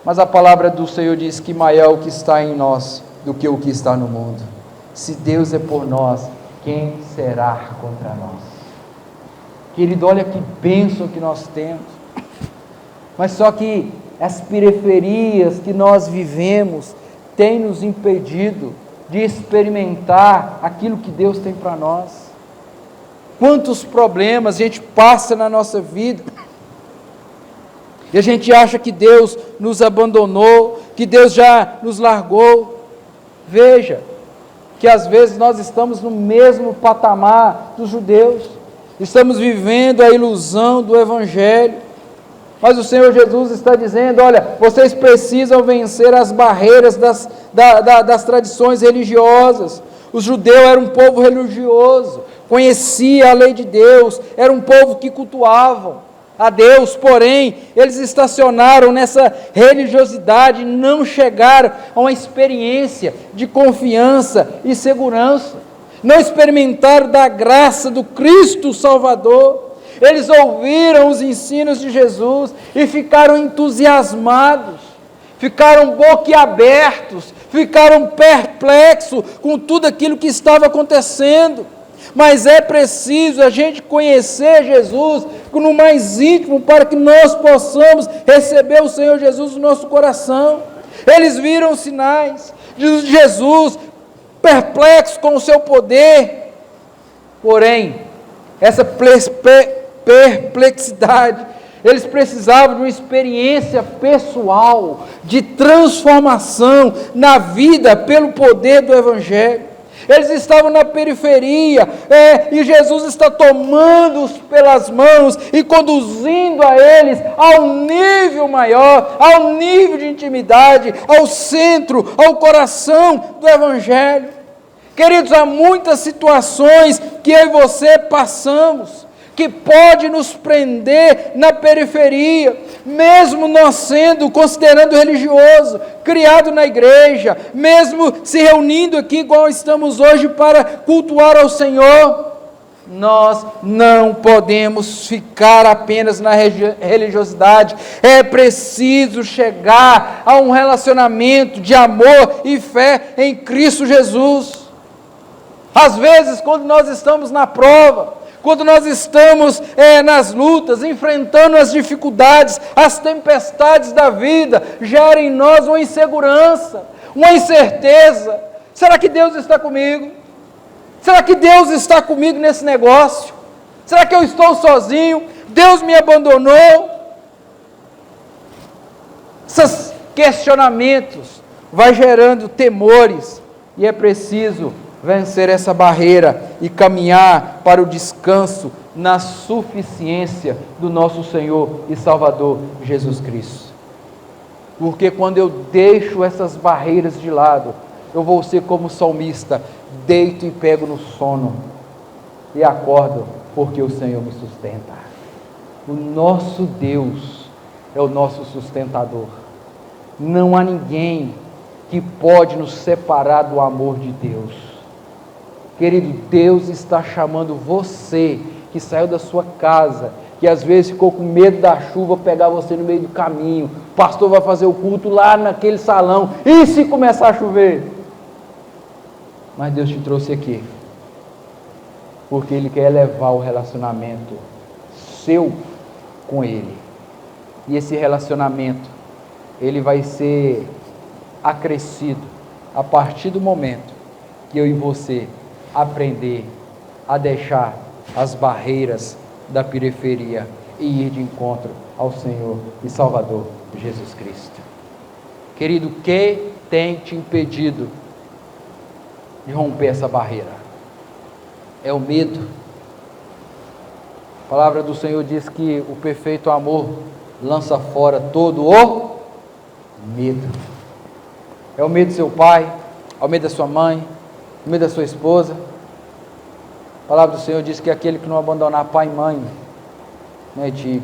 [SPEAKER 1] mas a palavra do Senhor diz que maior é o que está em nós do que o que está no mundo. Se Deus é por nós, quem será contra nós? Querido, olha que bênção que nós temos, mas só que as periferias que nós vivemos têm nos impedido de experimentar aquilo que Deus tem para nós. Quantos problemas a gente passa na nossa vida e a gente acha que Deus nos abandonou, que Deus já nos largou. Veja que às vezes nós estamos no mesmo patamar dos judeus, estamos vivendo a ilusão do Evangelho. Mas o Senhor Jesus está dizendo, olha, vocês precisam vencer as barreiras das tradições religiosas. O judeu era um povo religioso, conhecia a lei de Deus, era um povo que cultuavam a Deus, porém, eles estacionaram nessa religiosidade, não chegaram a uma experiência de confiança e segurança, não experimentaram da graça do Cristo Salvador. Eles ouviram os ensinos de Jesus e ficaram entusiasmados, ficaram boquiabertos, ficaram perplexos com tudo aquilo que estava acontecendo. Mas é preciso a gente conhecer Jesus no mais íntimo para que nós possamos receber o Senhor Jesus no nosso coração. Eles viram os sinais de Jesus, perplexos com o seu poder, porém, essa perplexidade, eles precisavam de uma experiência pessoal, de transformação na vida pelo poder do Evangelho. Eles estavam na periferia, e Jesus está tomando-os pelas mãos e conduzindo a eles ao nível maior, ao nível de intimidade, ao centro, ao coração do Evangelho. Queridos, há muitas situações que eu e você passamos, que pode nos prender na periferia, mesmo nós sendo, considerando religioso, criado na igreja, mesmo se reunindo aqui igual estamos hoje para cultuar ao Senhor, nós não podemos ficar apenas na religiosidade, é preciso chegar a um relacionamento de amor e fé em Cristo Jesus. Às vezes, quando nós estamos na prova, quando nós estamos nas lutas, enfrentando as dificuldades, as tempestades da vida, gera em nós uma insegurança, uma incerteza. Será que Deus está comigo? Será que Deus está comigo nesse negócio? Será que eu estou sozinho? Deus me abandonou? Esses questionamentos vai gerando temores e é preciso vencer essa barreira e caminhar para o descanso na suficiência do nosso Senhor e Salvador Jesus Cristo. porque quando eu deixo essas barreiras de lado, eu vou ser como o salmista, deito e pego no sono, e acordo, porque o Senhor me sustenta. O nosso Deus é o nosso sustentador. Não há ninguém que pode nos separar do amor de Deus. Querido, Deus está chamando você, que saiu da sua casa, que às vezes ficou com medo da chuva pegar você no meio do caminho. O pastor vai fazer o culto lá naquele salão, e se começar a chover? Mas Deus te trouxe aqui, porque Ele quer elevar o relacionamento seu com Ele. E esse relacionamento, ele vai ser acrescido a partir do momento que eu e você aprender a deixar as barreiras da periferia e ir de encontro ao Senhor e Salvador Jesus Cristo. Querido, o que tem te impedido de romper essa barreira? É o medo. A palavra do Senhor diz que o perfeito amor lança fora todo o medo. É o medo do seu pai, é o medo da sua mãe, o medo da sua esposa. A palavra do Senhor diz que aquele que não abandonar pai e mãe não é digno.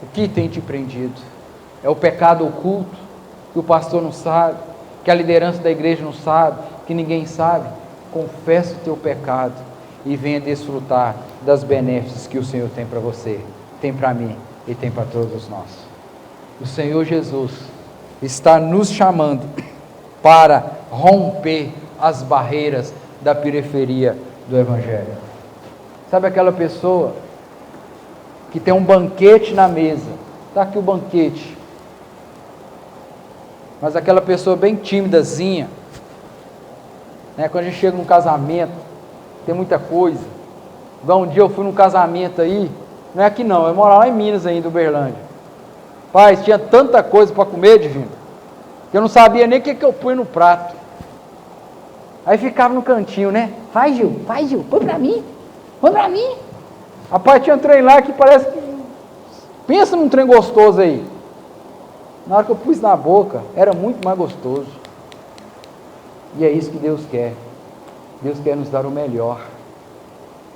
[SPEAKER 1] O que tem te prendido? É o pecado oculto, que o pastor não sabe, que a liderança da igreja não sabe, que ninguém sabe. Confessa o teu pecado e venha desfrutar das benéficas que o Senhor tem para você, tem para mim e tem para todos nós. O Senhor Jesus está nos chamando para romper as barreiras da periferia do Evangelho. Sabe aquela pessoa que tem um banquete na mesa? Está aqui o banquete. Mas aquela pessoa bem timidazinha, né? Quando a gente chega num casamento, tem muita coisa. Igual um dia eu fui num casamento aí, não é aqui não, eu morava lá em Minas ainda, Uberlândia. Pai, tinha tanta coisa para comer, divino, que eu não sabia nem o que eu punho no prato. Aí ficava no cantinho, né? Vai Gil, põe para mim, põe para mim. Rapaz, tinha um trem lá que parece que... Pensa num trem gostoso aí. Na hora que eu pus na boca, era muito mais gostoso. E é isso que Deus quer. Deus quer nos dar o melhor.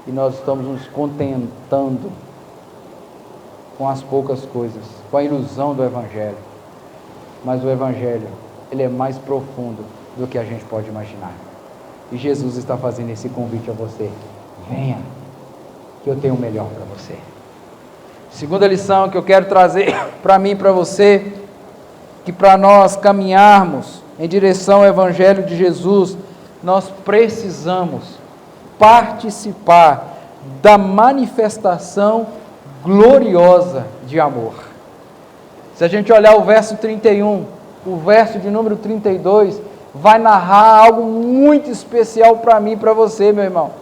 [SPEAKER 1] E nós estamos nos contentando com as poucas coisas, com a ilusão do Evangelho. Mas o Evangelho, ele é mais profundo do que a gente pode imaginar. E Jesus está fazendo esse convite a você. Venha, que eu tenho o melhor para você. Segunda lição que eu quero trazer para mim e para você, que para nós caminharmos em direção ao Evangelho de Jesus, nós precisamos participar da manifestação gloriosa de amor. Se a gente olhar o verso 31, o verso de número 32, vai narrar algo muito especial para mim e para você, meu irmão.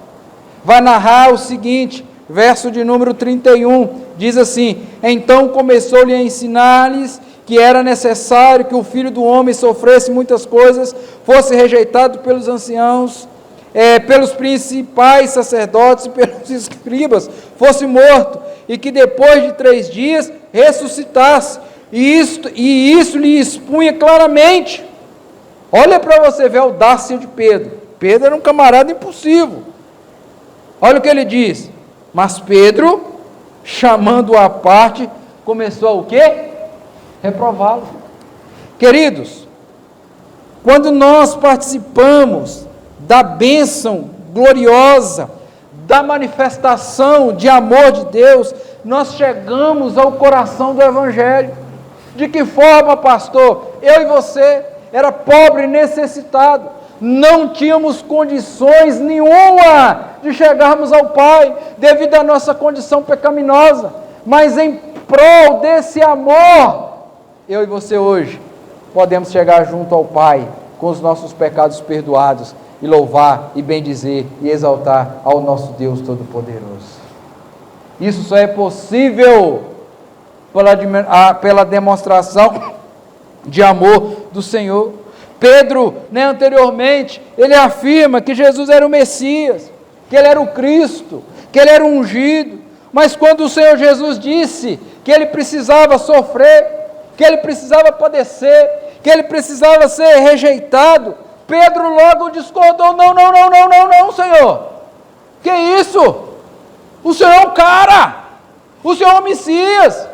[SPEAKER 1] Vai narrar o seguinte, verso de número 31, diz assim: então começou-lhe a ensinar-lhes que era necessário que o Filho do Homem sofresse muitas coisas, fosse rejeitado pelos anciãos, pelos principais sacerdotes e pelos escribas, fosse morto, e que depois de 3 dias ressuscitasse. E isso lhe expunha claramente. Olha para você ver a audácia de Pedro. Pedro era um camarada impulsivo. Olha o que ele diz. Mas Pedro, chamando-o à parte, começou a o quê? Reprová-lo. Queridos, quando nós participamos da bênção gloriosa, da manifestação de amor de Deus, nós chegamos ao coração do Evangelho. De que forma, pastor? Eu e você era pobre e necessitado, não tínhamos condições nenhuma de chegarmos ao Pai, devido à nossa condição pecaminosa, mas em prol desse amor, eu e você hoje podemos chegar junto ao Pai, com os nossos pecados perdoados, e louvar, e bendizer, e exaltar ao nosso Deus Todo-Poderoso. Isso só é possível pela demonstração de amor do Senhor. Pedro, anteriormente, ele afirma que Jesus era o Messias, que ele era o Cristo, que ele era o ungido, mas quando o Senhor Jesus disse que ele precisava sofrer, que ele precisava padecer, que ele precisava ser rejeitado, Pedro logo discordou: não, Senhor, que isso? O Senhor é um cara, o Senhor é o Messias,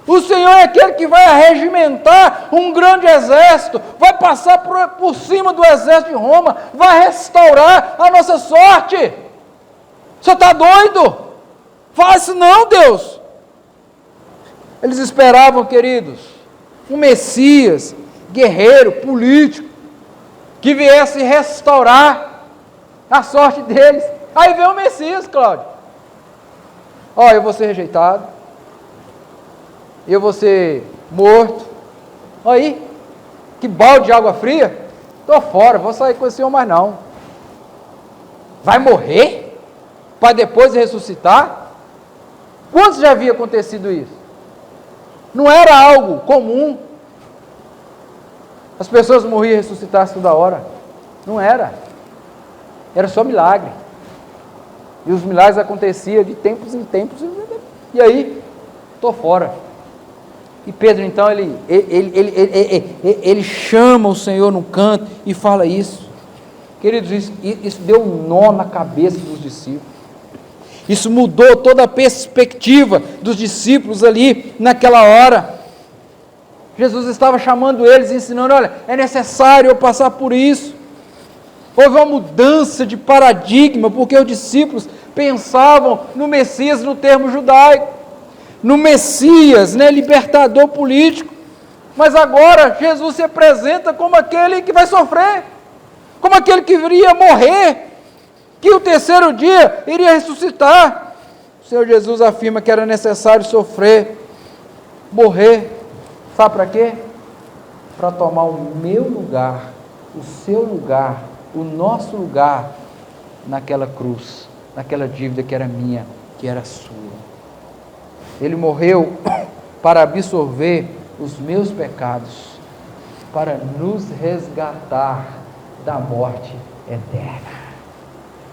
[SPEAKER 1] o Senhor é aquele que vai arregimentar um grande exército, vai passar por cima do exército de Roma, vai restaurar a nossa sorte. Você está doido? Faz isso não, Deus. Eles esperavam, queridos, um Messias, guerreiro, político, que viesse restaurar a sorte deles. Aí vem o Messias, Cláudio. Ó, eu vou ser rejeitado, eu vou ser morto. Olha aí, que balde de água fria. Estou fora, vou sair com esse senhor mais não. Vai morrer? Para depois ressuscitar? Quantos já havia acontecido isso? Não era algo comum. As pessoas morriam e ressuscitassem toda hora. Não era. Era só milagre. E os milagres aconteciam de tempos em tempos. E aí, estou fora. E Pedro, então, ele chama o Senhor num canto e fala isso. Queridos, isso deu um nó na cabeça dos discípulos. Isso mudou toda a perspectiva dos discípulos ali naquela hora. Jesus estava chamando eles, ensinando: olha, é necessário eu passar por isso. Houve uma mudança de paradigma, porque os discípulos pensavam no Messias no termo judaico, no Messias, né, libertador político, mas agora Jesus se apresenta como aquele que vai sofrer, como aquele que iria morrer, que o terceiro dia iria ressuscitar. O Senhor Jesus afirma que era necessário sofrer, morrer, sabe para quê? Para tomar o meu lugar, o seu lugar, o nosso lugar, naquela cruz, naquela dívida que era minha, que era sua. Ele morreu para absorver os meus pecados, para nos resgatar da morte eterna.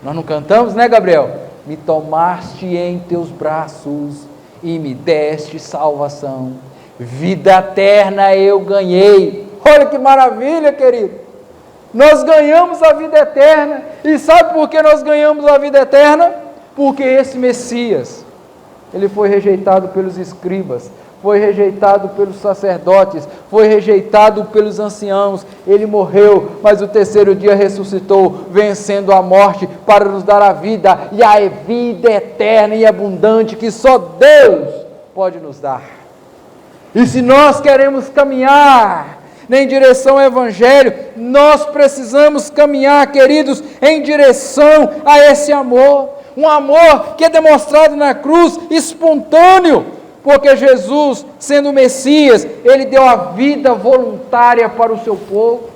[SPEAKER 1] Nós não cantamos, né, Gabriel? Me tomaste em teus braços e me deste salvação, vida eterna eu ganhei. Olha que maravilha, querido. Nós ganhamos a vida eterna. E sabe por que nós ganhamos a vida eterna? Porque esse Messias, ele foi rejeitado pelos escribas, foi rejeitado pelos sacerdotes, foi rejeitado pelos anciãos. Ele morreu, mas o terceiro dia ressuscitou, vencendo a morte para nos dar a vida, e a vida eterna e abundante que só Deus pode nos dar. E se nós queremos caminhar em direção ao Evangelho, nós precisamos caminhar, queridos, em direção a esse amor, um amor que é demonstrado na cruz, espontâneo, porque Jesus, sendo o Messias, ele deu a vida voluntária para o seu povo.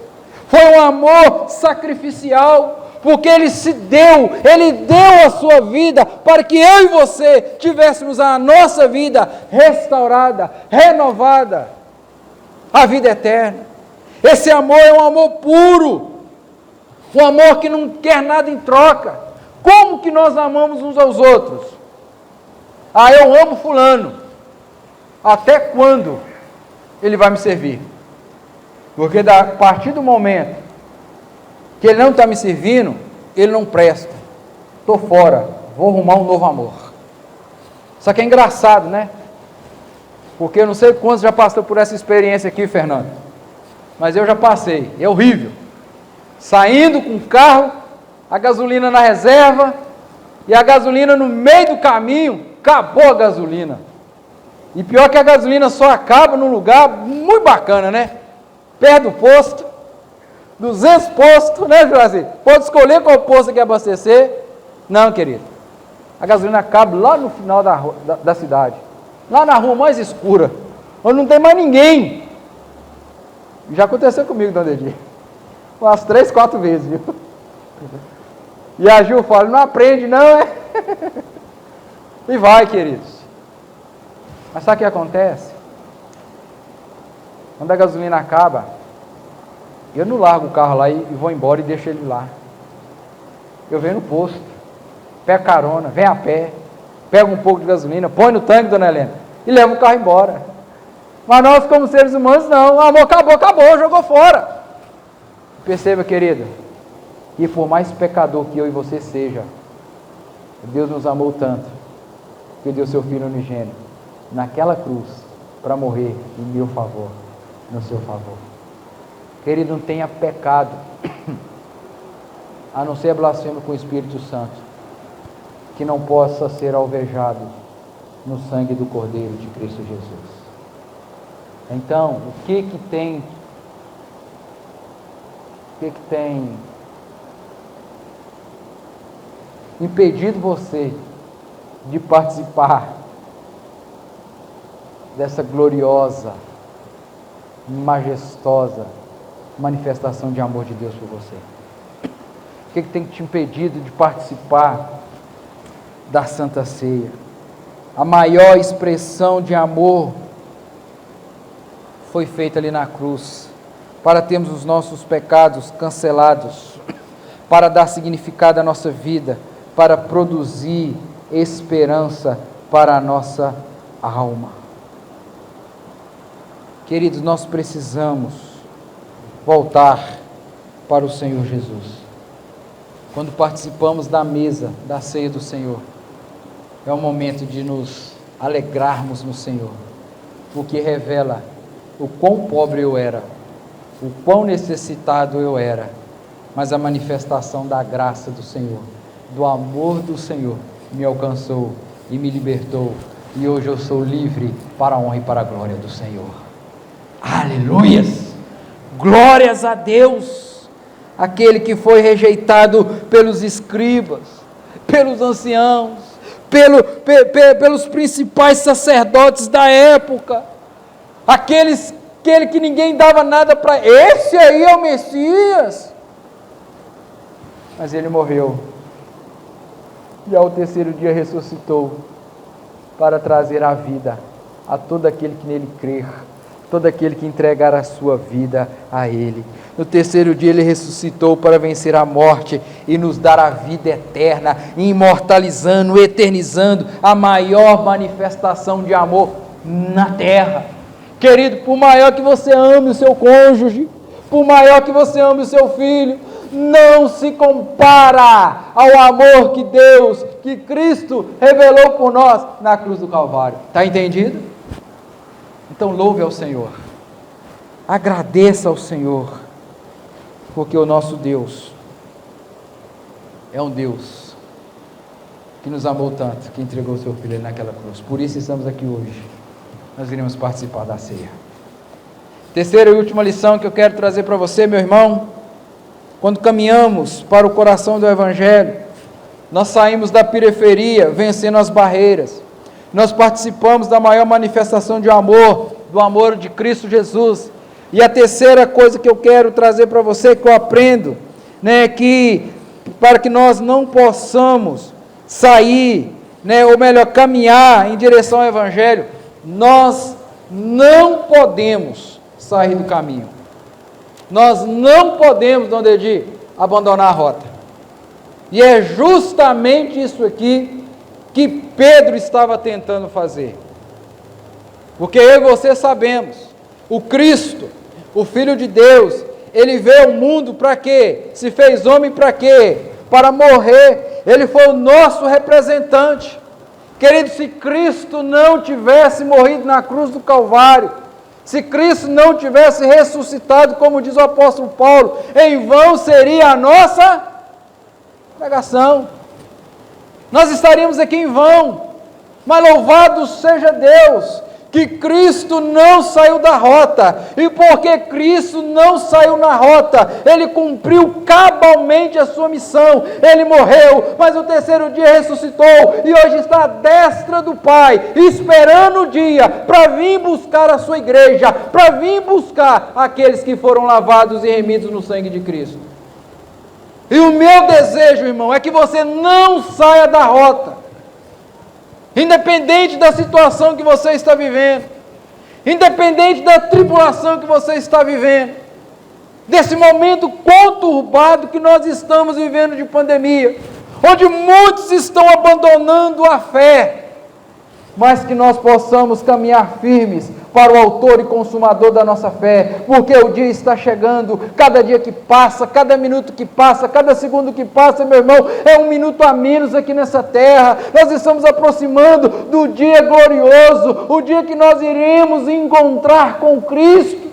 [SPEAKER 1] Foi um amor sacrificial, porque ele deu a sua vida para que eu e você tivéssemos a nossa vida restaurada, renovada, a vida eterna. Esse amor é um amor puro, um amor que não quer nada em troca. Como que nós amamos uns aos outros? Ah, eu amo fulano. Até quando ele vai me servir? Porque a partir do momento que ele não está me servindo, ele não presta. Estou fora, vou arrumar um novo amor. Só que é engraçado, né? Porque eu não sei quantos já passou por essa experiência aqui, Fernando, mas eu já passei, é horrível. Saindo com o carro, a gasolina na reserva, e a gasolina no meio do caminho, acabou a gasolina. E pior que a gasolina só acaba num lugar muito bacana, né? Perto do posto, 200 postos, né, Brasil? Pode escolher qual posto quer abastecer. Não, querido, a gasolina acaba lá no final da cidade, lá na rua mais escura, onde não tem mais ninguém. Já aconteceu comigo, Dona Edir, umas 3, 4 vezes, viu? E a Gil fala: não aprende não, é? E vai, queridos. Mas sabe o que acontece? Quando a gasolina acaba, eu não largo o carro lá e vou embora e deixo ele lá. Eu venho no posto, pego carona, venho a pé, pego um pouco de gasolina, põe no tanque, Dona Helena, e levo o carro embora. Mas nós, como seres humanos, não. O amor acabou, jogou fora. Perceba, querido, que por mais pecador que eu e você seja, Deus nos amou tanto, que deu seu Filho unigênito naquela cruz, para morrer em meu favor, no seu favor. Querido, não tenha pecado, a não ser blasfemo com o Espírito Santo, que não possa ser alvejado no sangue do Cordeiro de Cristo Jesus. Então, o que tem impedido você de participar dessa gloriosa, majestosa manifestação de amor de Deus por você? O que tem te impedido de participar da Santa Ceia? A maior expressão de amor foi feita ali na cruz, para termos os nossos pecados cancelados, para dar significado à nossa vida, para produzir esperança para a nossa alma. Queridos, nós precisamos voltar para o Senhor Jesus. Quando participamos da mesa, da ceia do Senhor, é o momento de nos alegrarmos no Senhor, porque revela o quão pobre eu era, o quão necessitado eu era, mas a manifestação da graça do Senhor, do amor do Senhor, me alcançou e me libertou, e hoje eu sou livre para a honra e para a glória do Senhor. Aleluias! Glórias a Deus! Aquele que foi rejeitado pelos escribas, pelos anciãos, pelos principais sacerdotes da época, aquele que ninguém dava nada para, esse aí é o Messias, mas ele morreu, e ao terceiro dia ressuscitou, para trazer a vida a todo aquele que nele crer, todo aquele que entregar a sua vida a ele. No terceiro dia ele ressuscitou para vencer a morte e nos dar a vida eterna, imortalizando, eternizando a maior manifestação de amor na terra. Querido, por maior que você ame o seu cônjuge, por maior que você ame o seu filho, não se compara ao amor que Deus, que Cristo revelou por nós na cruz do Calvário. Está entendido? Então louve ao Senhor, agradeça ao Senhor, porque o nosso Deus é um Deus que nos amou tanto, que entregou o seu Filho naquela cruz. Por isso estamos aqui hoje, nós iremos participar da ceia. Terceira e última lição que eu quero trazer para você, meu irmão: quando caminhamos para o coração do Evangelho, nós saímos da periferia, vencendo as barreiras, nós participamos da maior manifestação de amor, do amor de Cristo Jesus. E a terceira coisa que eu quero trazer para você, que eu aprendo, que para que nós não possamos sair, ou melhor, caminhar em direção ao Evangelho, nós não podemos sair do caminho, nós não podemos, Dom Dedi, abandonar a rota. E é justamente isso aqui que Pedro estava tentando fazer, porque eu e você sabemos, o Cristo, o Filho de Deus, ele veio ao mundo para quê? Se fez homem para quê? Para morrer. Ele foi o nosso representante. Querido, se Cristo não tivesse morrido na cruz do Calvário, se Cristo não tivesse ressuscitado, como diz o apóstolo Paulo, em vão seria a nossa pregação. Nós estaríamos aqui em vão. Mas louvado seja Deus, que Cristo não saiu da rota, e porque Cristo não saiu na rota, Ele cumpriu cabalmente a sua missão. Ele morreu, mas no terceiro dia ressuscitou, e hoje está à destra do Pai, esperando o dia para vir buscar a sua igreja, para vir buscar aqueles que foram lavados e remidos no sangue de Cristo. E o meu desejo, irmão, é que você não saia da rota, independente da situação que você está vivendo, independente da tribulação que você está vivendo, desse momento conturbado que nós estamos vivendo de pandemia, onde muitos estão abandonando a fé, mas que nós possamos caminhar firmes, para o autor e consumador da nossa fé, porque o dia está chegando, cada dia que passa, cada minuto que passa, cada segundo que passa, meu irmão, é um minuto a menos aqui nessa terra. Nós estamos aproximando do dia glorioso, o dia que nós iremos encontrar com Cristo.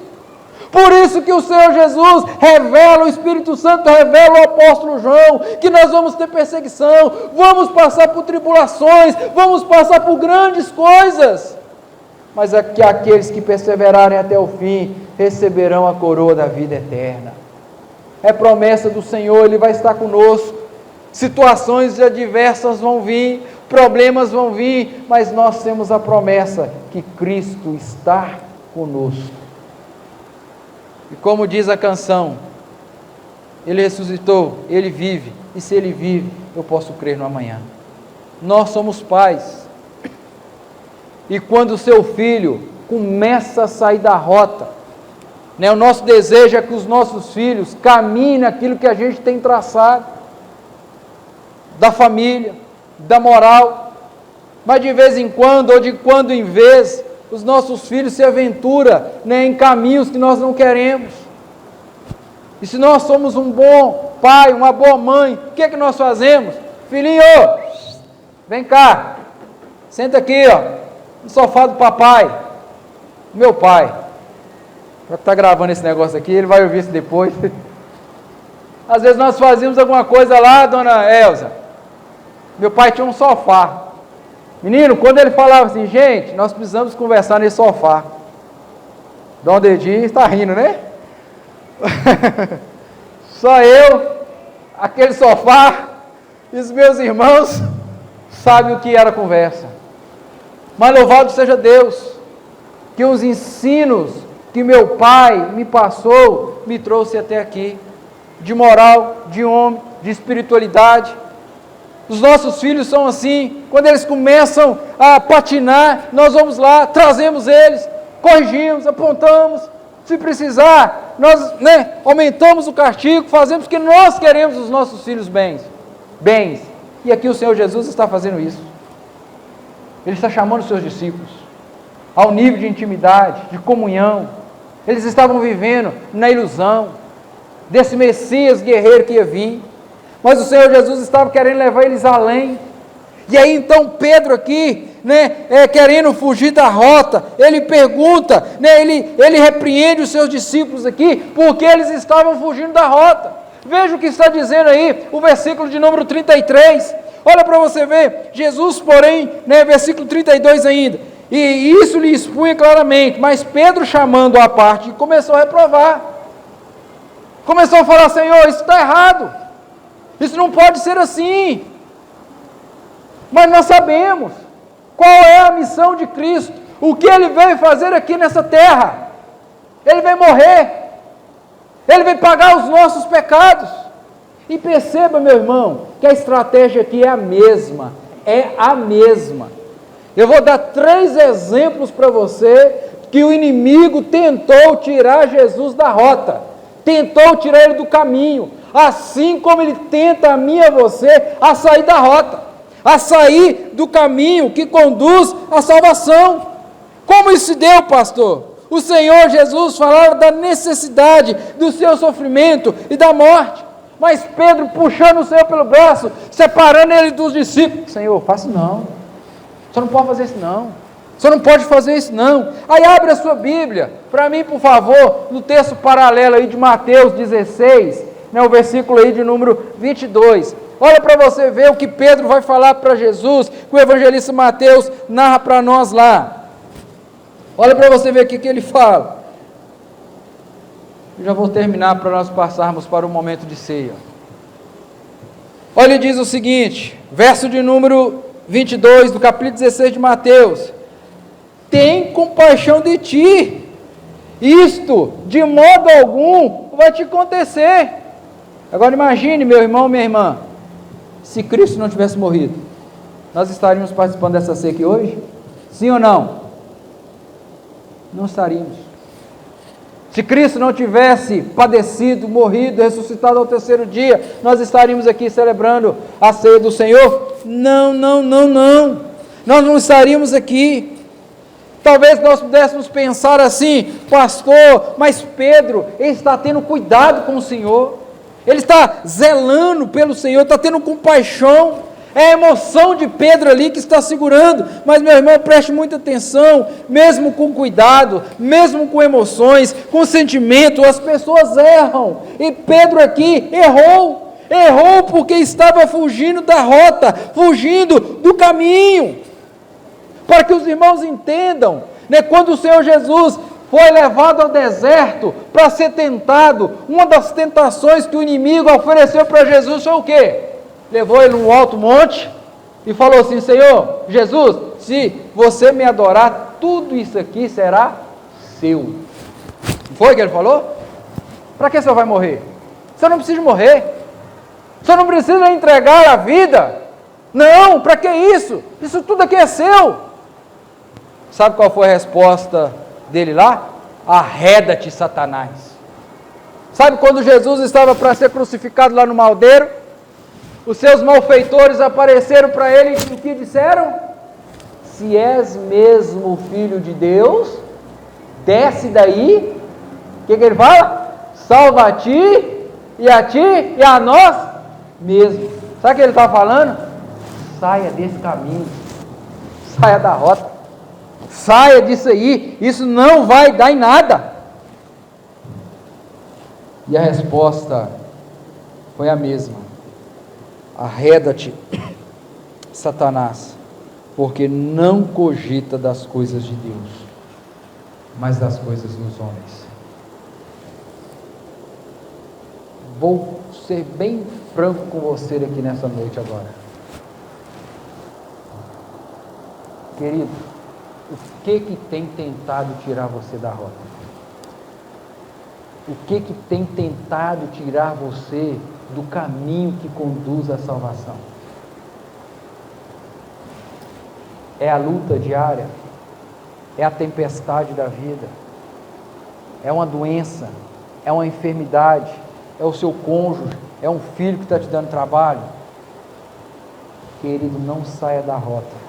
[SPEAKER 1] Por isso que o Senhor Jesus revela, o Espírito Santo revela ao apóstolo João, que nós vamos ter perseguição, vamos passar por tribulações, vamos passar por grandes coisas, mas é que aqueles que perseverarem até o fim, receberão a coroa da vida eterna. É promessa do Senhor, Ele vai estar conosco. Situações adversas vão vir, problemas vão vir, mas nós temos a promessa que Cristo está conosco. E como diz a canção, Ele ressuscitou, Ele vive, e se Ele vive, eu posso crer no amanhã. Nós somos pais, e quando o seu filho começa a sair da rota, o nosso desejo é que os nossos filhos caminhem naquilo que a gente tem traçado, da família, da moral, mas de vez em quando, ou de quando em vez, os nossos filhos se aventuram em caminhos que nós não queremos. E se nós somos um bom pai, uma boa mãe, o que é que nós fazemos? Filhinho, vem cá, senta aqui, no sofá do papai. Meu pai, já está gravando esse negócio aqui, ele vai ouvir isso depois. Às vezes nós fazíamos alguma coisa lá, dona Elza, meu pai tinha um sofá. Menino, quando ele falava assim, gente, nós precisamos conversar nesse sofá. Dom Dedinho está rindo, né? Só eu, aquele sofá, e os meus irmãos sabem o que era a conversa. Mas louvado seja Deus, que os ensinos que meu pai me passou, me trouxe até aqui, de moral, de homem, de espiritualidade. Os nossos filhos são assim, quando eles começam a patinar, nós vamos lá, trazemos eles, corrigimos, apontamos, se precisar, nós aumentamos o castigo, fazemos o que nós queremos os nossos filhos bens, e aqui o Senhor Jesus está fazendo isso. Ele está chamando os seus discípulos ao nível de intimidade, de comunhão. Eles estavam vivendo na ilusão desse Messias guerreiro que ia vir, mas o Senhor Jesus estava querendo levar eles além. E aí então Pedro aqui, querendo fugir da rota, ele pergunta, ele repreende os seus discípulos aqui, porque eles estavam fugindo da rota. Veja o que está dizendo aí, o versículo de número 33, olha para você ver, Jesus porém, versículo 32 ainda, e isso lhe expunha claramente, mas Pedro chamando-o à parte, começou a reprovar, começou a falar, Senhor, isso está errado, isso não pode ser assim. Mas nós sabemos qual é a missão de Cristo, o que Ele veio fazer aqui nessa terra. Ele veio morrer, Ele veio pagar os nossos pecados. E perceba, meu irmão, que a estratégia aqui é a mesma, Eu vou dar 3 exemplos para você, que o inimigo tentou tirar Jesus da rota, tentou tirar ele do caminho, assim como ele tenta a mim e a você a sair da rota, a sair do caminho que conduz à salvação. Como isso se deu, pastor? O Senhor Jesus falava da necessidade do seu sofrimento e da morte, mas Pedro puxando o Senhor pelo braço, separando ele dos discípulos, Senhor, faça não, você não pode fazer isso não, você não pode fazer isso não. Aí abre a sua Bíblia, para mim por favor, no texto paralelo aí de Mateus 16, o versículo aí de número 22, olha para você ver o que Pedro vai falar para Jesus, que o evangelista Mateus narra para nós lá. Olha para você ver o que ele fala. Eu já vou terminar para nós passarmos para o momento de ceia. Olha, ele diz o seguinte, verso de número 22 do capítulo 16 de Mateus: tem compaixão de ti, isto de modo algum vai te acontecer. Agora imagine, meu irmão, minha irmã, se Cristo não tivesse morrido, nós estaríamos participando dessa ceia aqui hoje? Sim ou não? Não estaríamos. Se Cristo não tivesse padecido, morrido, ressuscitado ao terceiro dia, nós estaríamos aqui celebrando a ceia do Senhor? Não, nós não estaríamos aqui. Talvez nós pudéssemos pensar assim: pastor, mas Pedro, ele está tendo cuidado com o Senhor, ele está zelando pelo Senhor, está tendo compaixão, é a emoção de Pedro ali que está segurando. Mas, meu irmão, preste muita atenção, mesmo com cuidado, mesmo com emoções, com sentimento, as pessoas erram, e Pedro aqui errou porque estava fugindo da rota, fugindo do caminho. Para que os irmãos entendam, né, quando o Senhor Jesus foi levado ao deserto para ser tentado, uma das tentações que o inimigo ofereceu para Jesus foi o quê? Levou ele num alto monte e falou assim: Senhor Jesus, se você me adorar, tudo isso aqui será seu. Não foi o que ele falou? Para que você vai morrer? Você não precisa morrer, você não precisa entregar a vida, não, para que isso? Isso tudo aqui é seu. Sabe qual foi a resposta dele lá? Arreda-te, Satanás. Sabe quando Jesus estava para ser crucificado lá no maldeiro? Os seus malfeitores apareceram para ele e o que disseram? Se és mesmo o Filho de Deus, desce daí. O que ele fala? Salva a ti e a nós mesmo. Sabe o que ele está falando? Saia desse caminho, saia da rota, saia disso aí, isso não vai dar em nada. E a resposta foi a mesma: arreda-te, Satanás, porque não cogita das coisas de Deus, mas das coisas dos homens. Vou ser bem franco com você aqui nessa noite agora. Querido, o que tem tentado tirar você da rota? O que tem tentado tirar você do caminho que conduz à salvação? É a luta diária? É a tempestade da vida? É uma doença? É uma enfermidade? É o seu cônjuge? É um filho que está te dando trabalho? Querido, não saia da rota,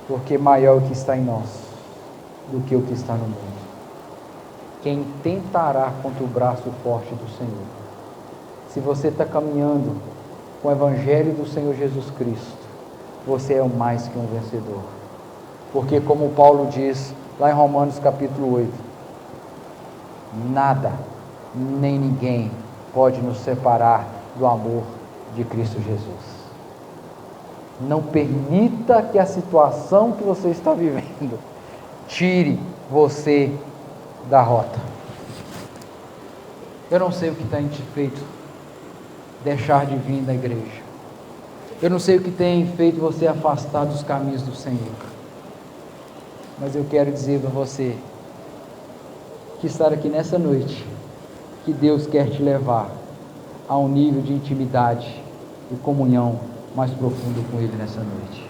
[SPEAKER 1] porque maior é o que está em nós do que o que está no mundo. Quem tentará contra o braço forte do Senhor? Se você está caminhando com o Evangelho do Senhor Jesus Cristo, você é mais que um vencedor. Porque como Paulo diz lá em Romanos capítulo 8, nada, nem ninguém pode nos separar do amor de Cristo Jesus. Não permita que a situação que você está vivendo tire você da rota. Eu não sei o que tem te feito deixar de vir da igreja. Eu não sei o que tem feito você afastar dos caminhos do Senhor. Mas eu quero dizer para você que estar aqui nessa noite, que Deus quer te levar a um nível de intimidade e comunhão mais profundo com Ele nessa noite.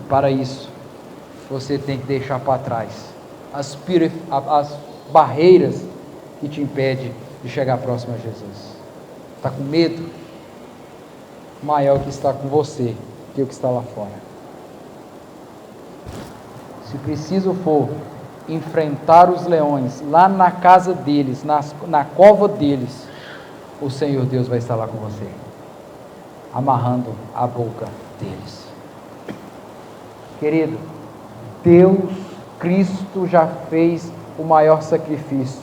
[SPEAKER 1] E para isso, você tem que deixar para trás as barreiras que te impedem de chegar próximo a Jesus. Está com medo? Maior que está com você que o que está lá fora. Se preciso for enfrentar os leões lá na casa deles, na cova deles, o Senhor Deus vai estar lá com você, amarrando a boca deles. Querido, Deus, Cristo já fez o maior sacrifício,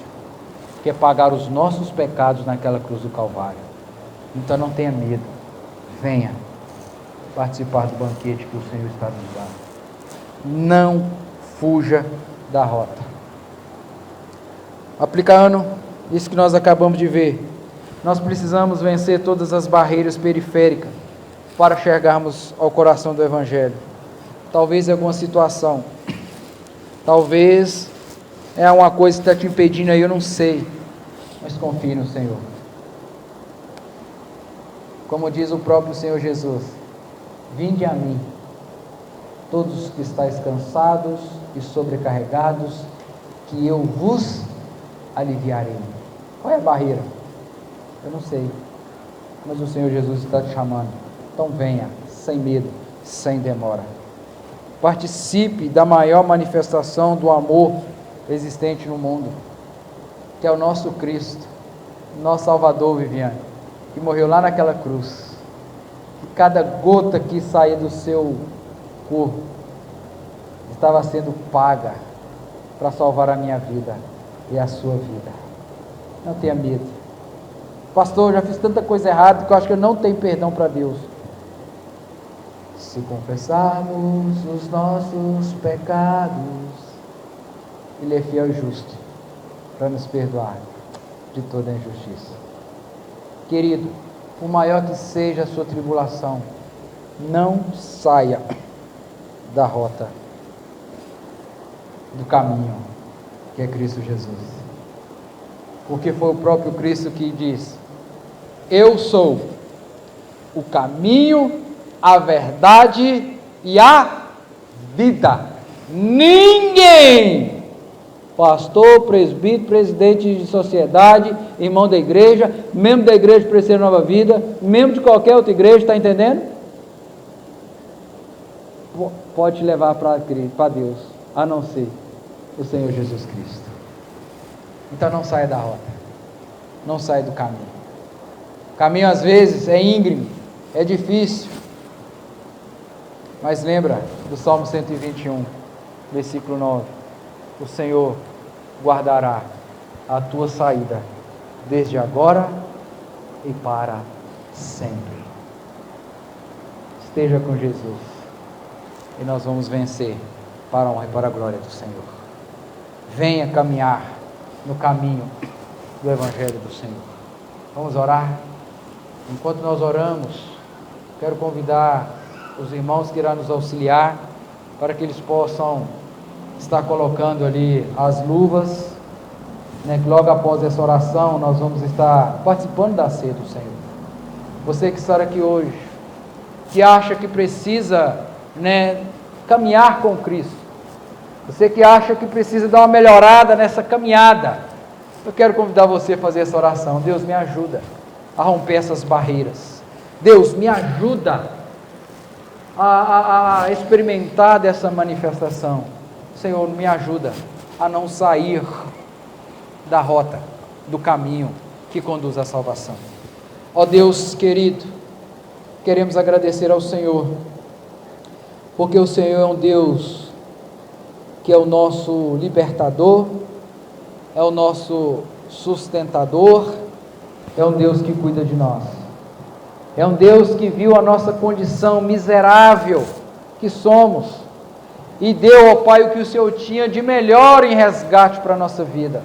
[SPEAKER 1] que é pagar os nossos pecados naquela cruz do Calvário. Então não tenha medo, venha participar do banquete que o Senhor está nos dando. Não fuja da rota. Aplicando isso que nós acabamos de ver, nós precisamos vencer todas as barreiras periféricas para chegarmos ao coração do Evangelho. Talvez em alguma situação, talvez é uma coisa que está te impedindo aí, eu não sei, mas confie no Senhor. Como diz o próprio Senhor Jesus: vinde a mim, todos os que estáis cansados e sobrecarregados, que eu vos aliviarei. Qual é a barreira? Eu não sei, mas o Senhor Jesus está te chamando. Então venha, sem medo, sem demora. participe da maior manifestação do amor existente no mundo, que é o nosso Cristo, nosso Salvador, Viviane, que morreu lá naquela cruz. E cada gota que saía do seu corpo estava sendo paga para salvar a minha vida e a sua vida. Não tenha medo. Pastor, eu já fiz tanta coisa errada que eu acho que eu não tenho perdão para Deus. Se confessarmos os nossos pecados, Ele é fiel e justo para nos perdoar de toda a injustiça. Querido, por maior que seja a sua tribulação, não saia da rota, do caminho, que é Cristo Jesus. Porque foi o próprio Cristo que diz: eu sou o caminho, a verdade e a vida. Ninguém, pastor, presbítero, presidente de sociedade, irmão da igreja, membro da igreja de Presbiteriano Nova Vida, membro de qualquer outra igreja, está entendendo? Pode te levar para Deus, a não ser o Senhor Jesus Cristo. Então não saia da rota, não saia do caminho. O caminho às vezes é íngreme, é difícil, mas lembra do Salmo 121, versículo 9: o Senhor guardará a tua saída desde agora e para sempre. Esteja com Jesus e nós vamos vencer para a honra e para a glória do Senhor. Venha caminhar no caminho do Evangelho do Senhor. Vamos orar? Enquanto nós oramos, quero convidar os irmãos que irão nos auxiliar para que eles possam estar colocando ali as luvas, né, que logo após essa oração nós vamos estar participando da ceia do Senhor. Você que está aqui hoje, que acha que precisa, né, caminhar com Cristo, você que acha que precisa dar uma melhorada nessa caminhada, eu quero convidar você a fazer essa oração. Deus, me ajuda a romper essas barreiras. Deus, me ajuda a experimentar dessa manifestação. Senhor, me ajuda a não sair da rota, do caminho que conduz à salvação. Ó Deus querido, queremos agradecer ao Senhor, porque o Senhor é um Deus que é o nosso libertador, é o nosso sustentador, é um Deus que cuida de nós, é um Deus que viu a nossa condição miserável que somos, e deu ao Pai o que o Senhor tinha de melhor em resgate para a nossa vida.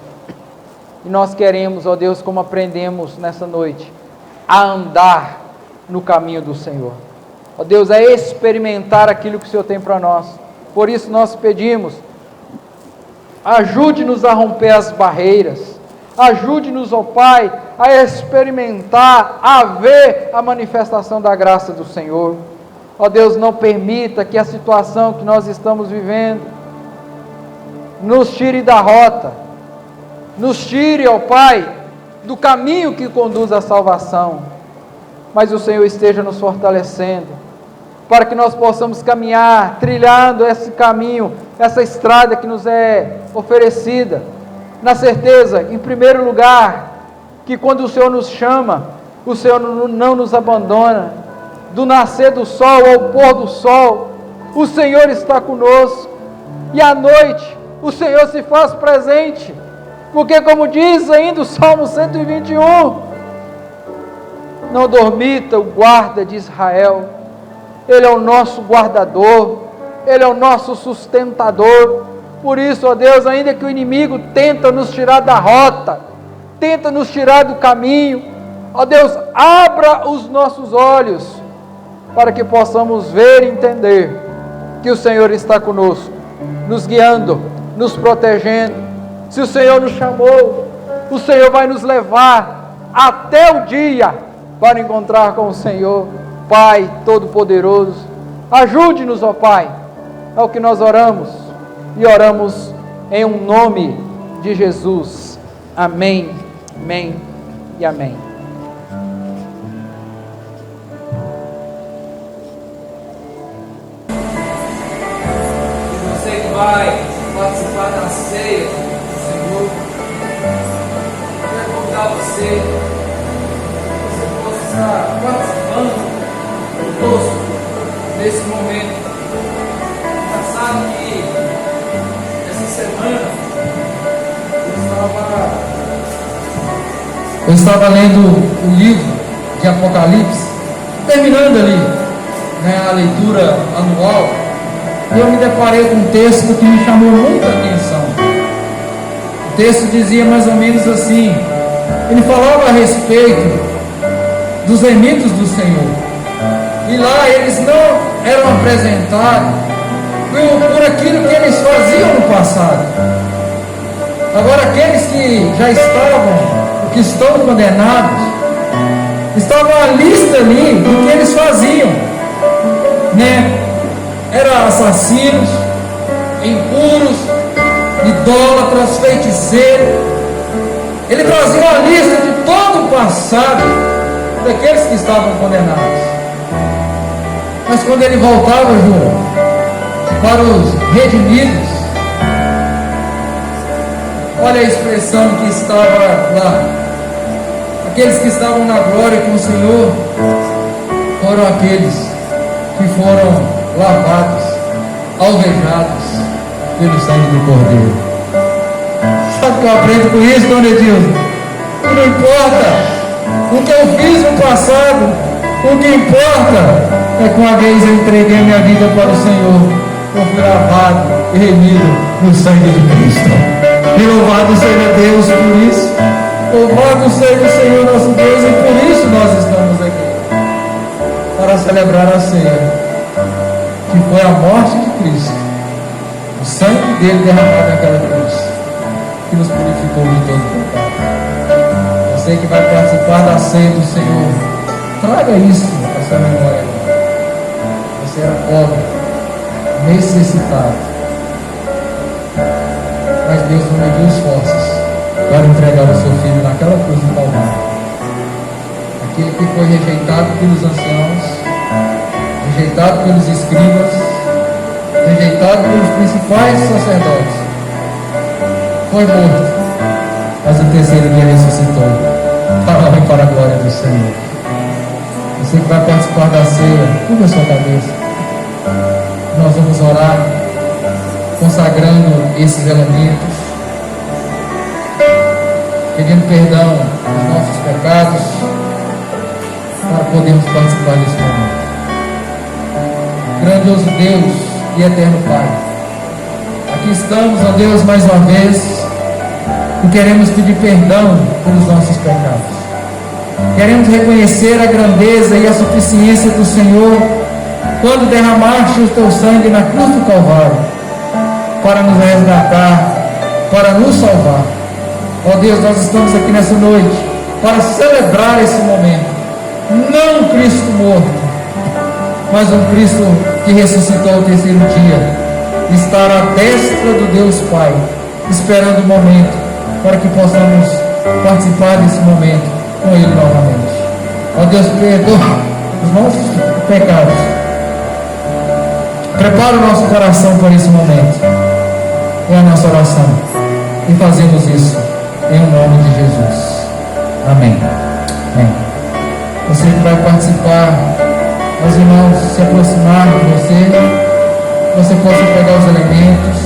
[SPEAKER 1] E nós queremos, ó Deus, como aprendemos nessa noite, a andar no caminho do Senhor. Ó Deus, a experimentar aquilo que o Senhor tem para nós. Por isso nós pedimos, ajude-nos a romper as barreiras, ajude-nos, ó Pai, a experimentar, a ver a manifestação da graça do Senhor. Ó Deus, não permita que a situação que nós estamos vivendo nos tire da rota, nos tire, ó Pai, do caminho que conduz à salvação, mas o Senhor esteja nos fortalecendo, para que nós possamos caminhar, trilhando esse caminho, essa estrada que nos é oferecida, na certeza, em primeiro lugar, que quando o Senhor nos chama, o Senhor não nos abandona. Do nascer do sol ao pôr do sol, o Senhor está conosco, e à noite o Senhor se faz presente, porque como diz ainda o Salmo 121, não dormita o guarda de Israel, Ele é o nosso guardador, Ele é o nosso sustentador. Por isso, ó Deus, ainda que o inimigo tenta nos tirar da rota, tenta nos tirar do caminho, ó Deus, abra os nossos olhos, para que possamos ver e entender que o Senhor está conosco, nos guiando, nos protegendo. Se o Senhor nos chamou, o Senhor vai nos levar até o dia para encontrar com o Senhor. Pai Todo-Poderoso, ajude-nos, ó Pai, é o que nós oramos, e oramos em um nome de Jesus. Amém, amém e amém. vai participar da ceia do Senhor, eu quero convidar você que você possa estar participando conosco nesse momento. Engraçado que essa semana eu estava lendo o livro de Apocalipse, terminando ali, né, a leitura anual, e eu me deparei com um texto que me chamou muita atenção. O texto dizia mais ou menos assim, ele falava a respeito dos remidos do Senhor, e lá eles não eram apresentados por aquilo que eles faziam no passado. Agora aqueles que já estavam, que estão condenados, estava a lista ali do que eles faziam, né? Eram assassinos, impuros, idólatras, feiticeiros. Ele trazia uma lista de todo o passado daqueles que estavam condenados. Mas quando ele voltava, João, para os redimidos, olha a expressão que estava lá. Aqueles que estavam na glória com o Senhor foram aqueles que foram lavados, alvejados pelo sangue do Cordeiro. Sabe o que eu aprendo com isso, dona Edilson? Não importa o que eu fiz no passado, o que importa é que uma vez eu entreguei minha vida para o Senhor, eu fui lavado e remido no sangue de Cristo. E louvado seja Deus por isso. Louvado seja o Senhor nosso Deus, e por isso nós estamos aqui, para celebrar a ceia, que foi a morte de Cristo, o sangue dele derramado naquela cruz, que nos purificou de todo pecado. Você que vai participar da ceia do Senhor, traga isso à sua memória. Você era pobre, necessitado, mas Deus não mediu esforços para entregar o seu filho naquela cruz do Calvário. Aquele que foi rejeitado pelos anciãos, rejeitado pelos escribas, rejeitado pelos principais sacerdotes, foi morto, mas no terceiro dia ressuscitou, para a honra e para a glória do Senhor. Você que vai participar da ceia, curva a sua cabeça. Nós vamos orar, consagrando esses elementos, pedindo perdão dos nossos pecados, para podermos participar desse momento. Grandioso Deus e eterno Pai, aqui estamos, ó Deus, mais uma vez, e queremos pedir perdão pelos nossos pecados. Queremos reconhecer a grandeza e a suficiência do Senhor quando derramaste o teu sangue na cruz do Calvário para nos resgatar, para nos salvar. Ó Deus, nós estamos aqui nessa noite para celebrar esse momento. Não um Cristo morto, mas um Cristo que ressuscitou ao terceiro dia, estar à destra do Deus Pai, esperando o momento para que possamos participar desse momento com Ele novamente. Ó Deus, perdoa os nossos pecados. Prepara o nosso coração para esse momento. É a nossa oração. E fazemos isso em nome de Jesus. Amém. Amém. Você que vai participar, meus irmãos, se aproximar de você possa pegar os elementos.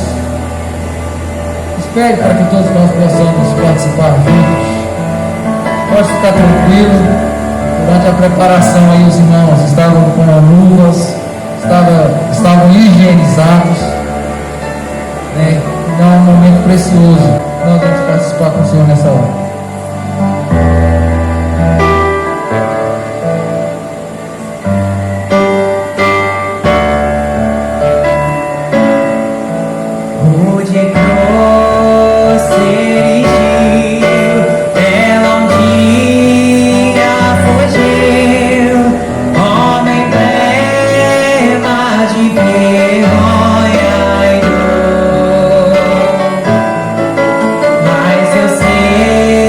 [SPEAKER 1] Espere para que todos nós possamos participar juntos. Pode ficar tranquilo. Durante a preparação aí os irmãos estavam com luvas, estavam higienizados, né? Então é um momento precioso. Nós vamos participar com o Senhor nessa hora.
[SPEAKER 2] Mas eu sei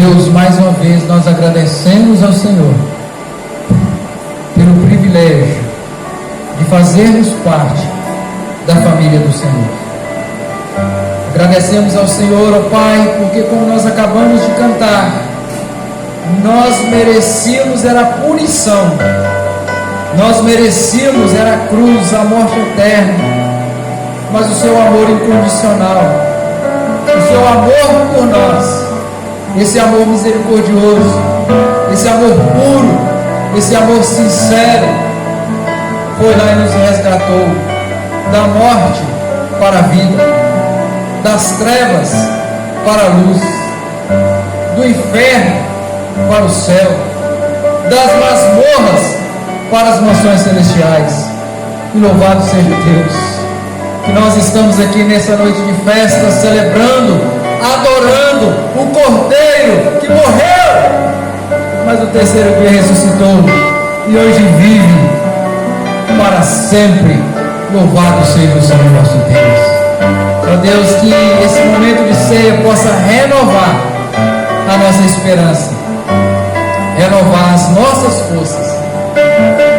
[SPEAKER 1] Deus, mais uma vez nós agradecemos ao Senhor pelo privilégio de fazermos parte da família do Senhor. Agradecemos ao Senhor, ó Pai, porque como nós acabamos de cantar, nós merecíamos era a punição, nós merecíamos era a cruz, a morte eterna, mas o seu amor incondicional, o seu amor por nós, esse amor misericordioso, esse amor puro, esse amor sincero, foi lá e nos resgatou da morte para a vida, das trevas para a luz, do inferno para o céu, das masmorras para as mansões celestiais. E louvado seja Deus, que nós estamos aqui nessa noite de festa, celebrando, adorando o Cordeiro que morreu, mas no terceiro dia ressuscitou e hoje vive para sempre. Louvado seja o Senhor nosso Deus. Ó Deus, que esse momento de ceia possa renovar a nossa esperança, renovar as nossas forças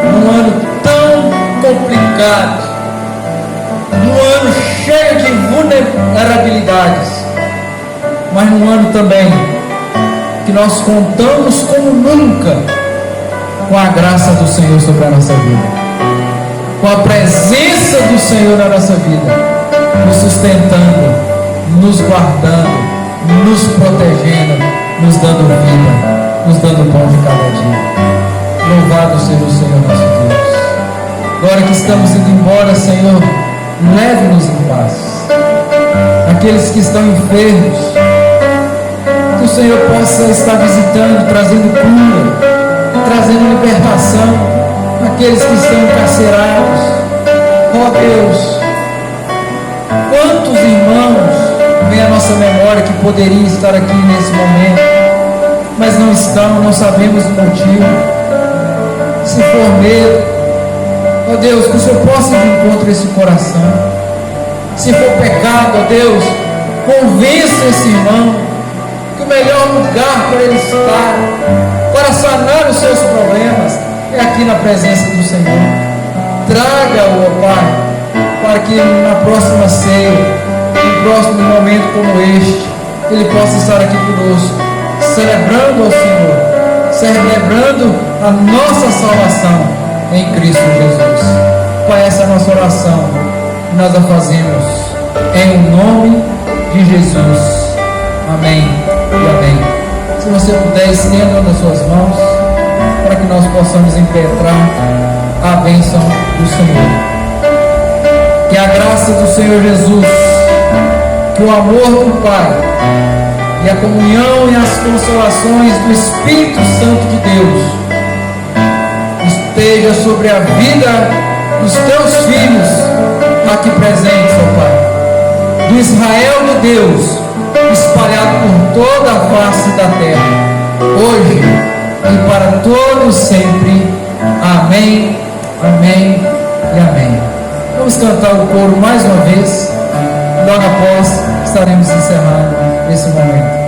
[SPEAKER 1] num ano tão complicado, num ano cheio de vulnerabilidades, mas num ano também que nós contamos como nunca com a graça do Senhor sobre a nossa vida, com a presença do Senhor na nossa vida, nos sustentando, nos guardando, nos protegendo, nos dando vida, nos dando pão de cada dia. Louvado seja o Senhor nosso Deus. Agora que estamos indo embora, Senhor, leve-nos em paz. Aqueles que estão enfermos, que o Senhor possa estar visitando, trazendo cura, trazendo libertação. Aqueles que estão encarcerados, ó Deus, quantos irmãos vem à nossa memória que poderiam estar aqui nesse momento, mas não estão, não sabemos o motivo. Se for medo, ó Deus, que o Senhor possa ir de encontro a esse coração. Se for pecado, ó Deus, convença esse irmão que o melhor lugar para ele estar, para sanar os seus problemas, é aqui na presença do Senhor. Traga-o, ó Pai, para que na próxima ceia, no próximo momento como este, ele possa estar aqui conosco, celebrando ao Senhor, celebrando a nossa salvação em Cristo Jesus. Pai, essa é a nossa oração, nós a fazemos em nome de Jesus. Amém e amém. Se você puder, estenda nas suas mãos, para que nós possamos impetrar a bênção do Senhor. Que a graça do Senhor Jesus, que o amor do Pai e a comunhão e as consolações do Espírito Santo de Deus esteja sobre a vida dos teus filhos aqui presentes, ó Pai, do Israel de Deus espalhado por toda a face da terra, hoje e para todos sempre. Amém, amém e amém. Vamos cantar o coro mais uma vez. Logo após estaremos encerrando esse momento.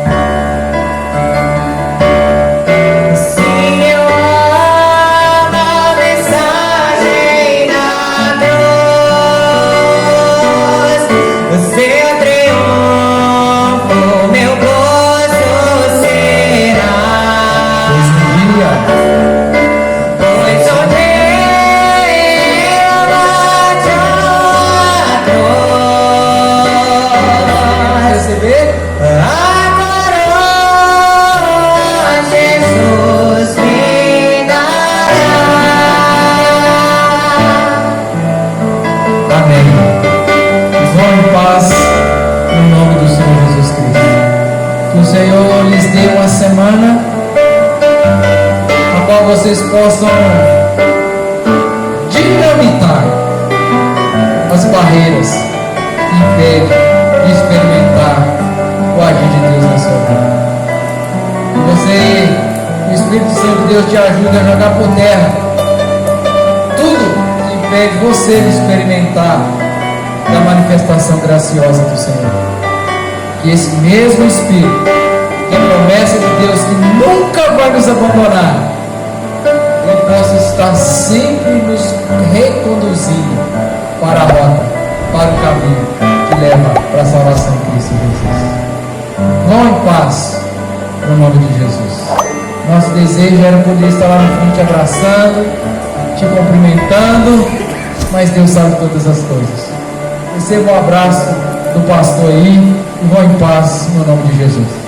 [SPEAKER 1] Semana a qual vocês possam dinamitar as barreiras que impedem de experimentar o agir de Deus na sua vida. O Espírito Santo de Deus te ajuda a jogar por terra tudo que impede você de experimentar da manifestação graciosa do Senhor. Que esse mesmo Espírito e a promessa de Deus que nunca vai nos abandonar, Ele possa estar sempre nos reconduzindo para a rota, para o caminho que leva para a salvação em Cristo Jesus. Vão em paz, no nome de Jesus. Nosso desejo era poder estar lá na frente abraçando, te cumprimentando, mas Deus sabe todas as coisas. Receba um abraço do pastor aí e vão em paz, no nome de Jesus.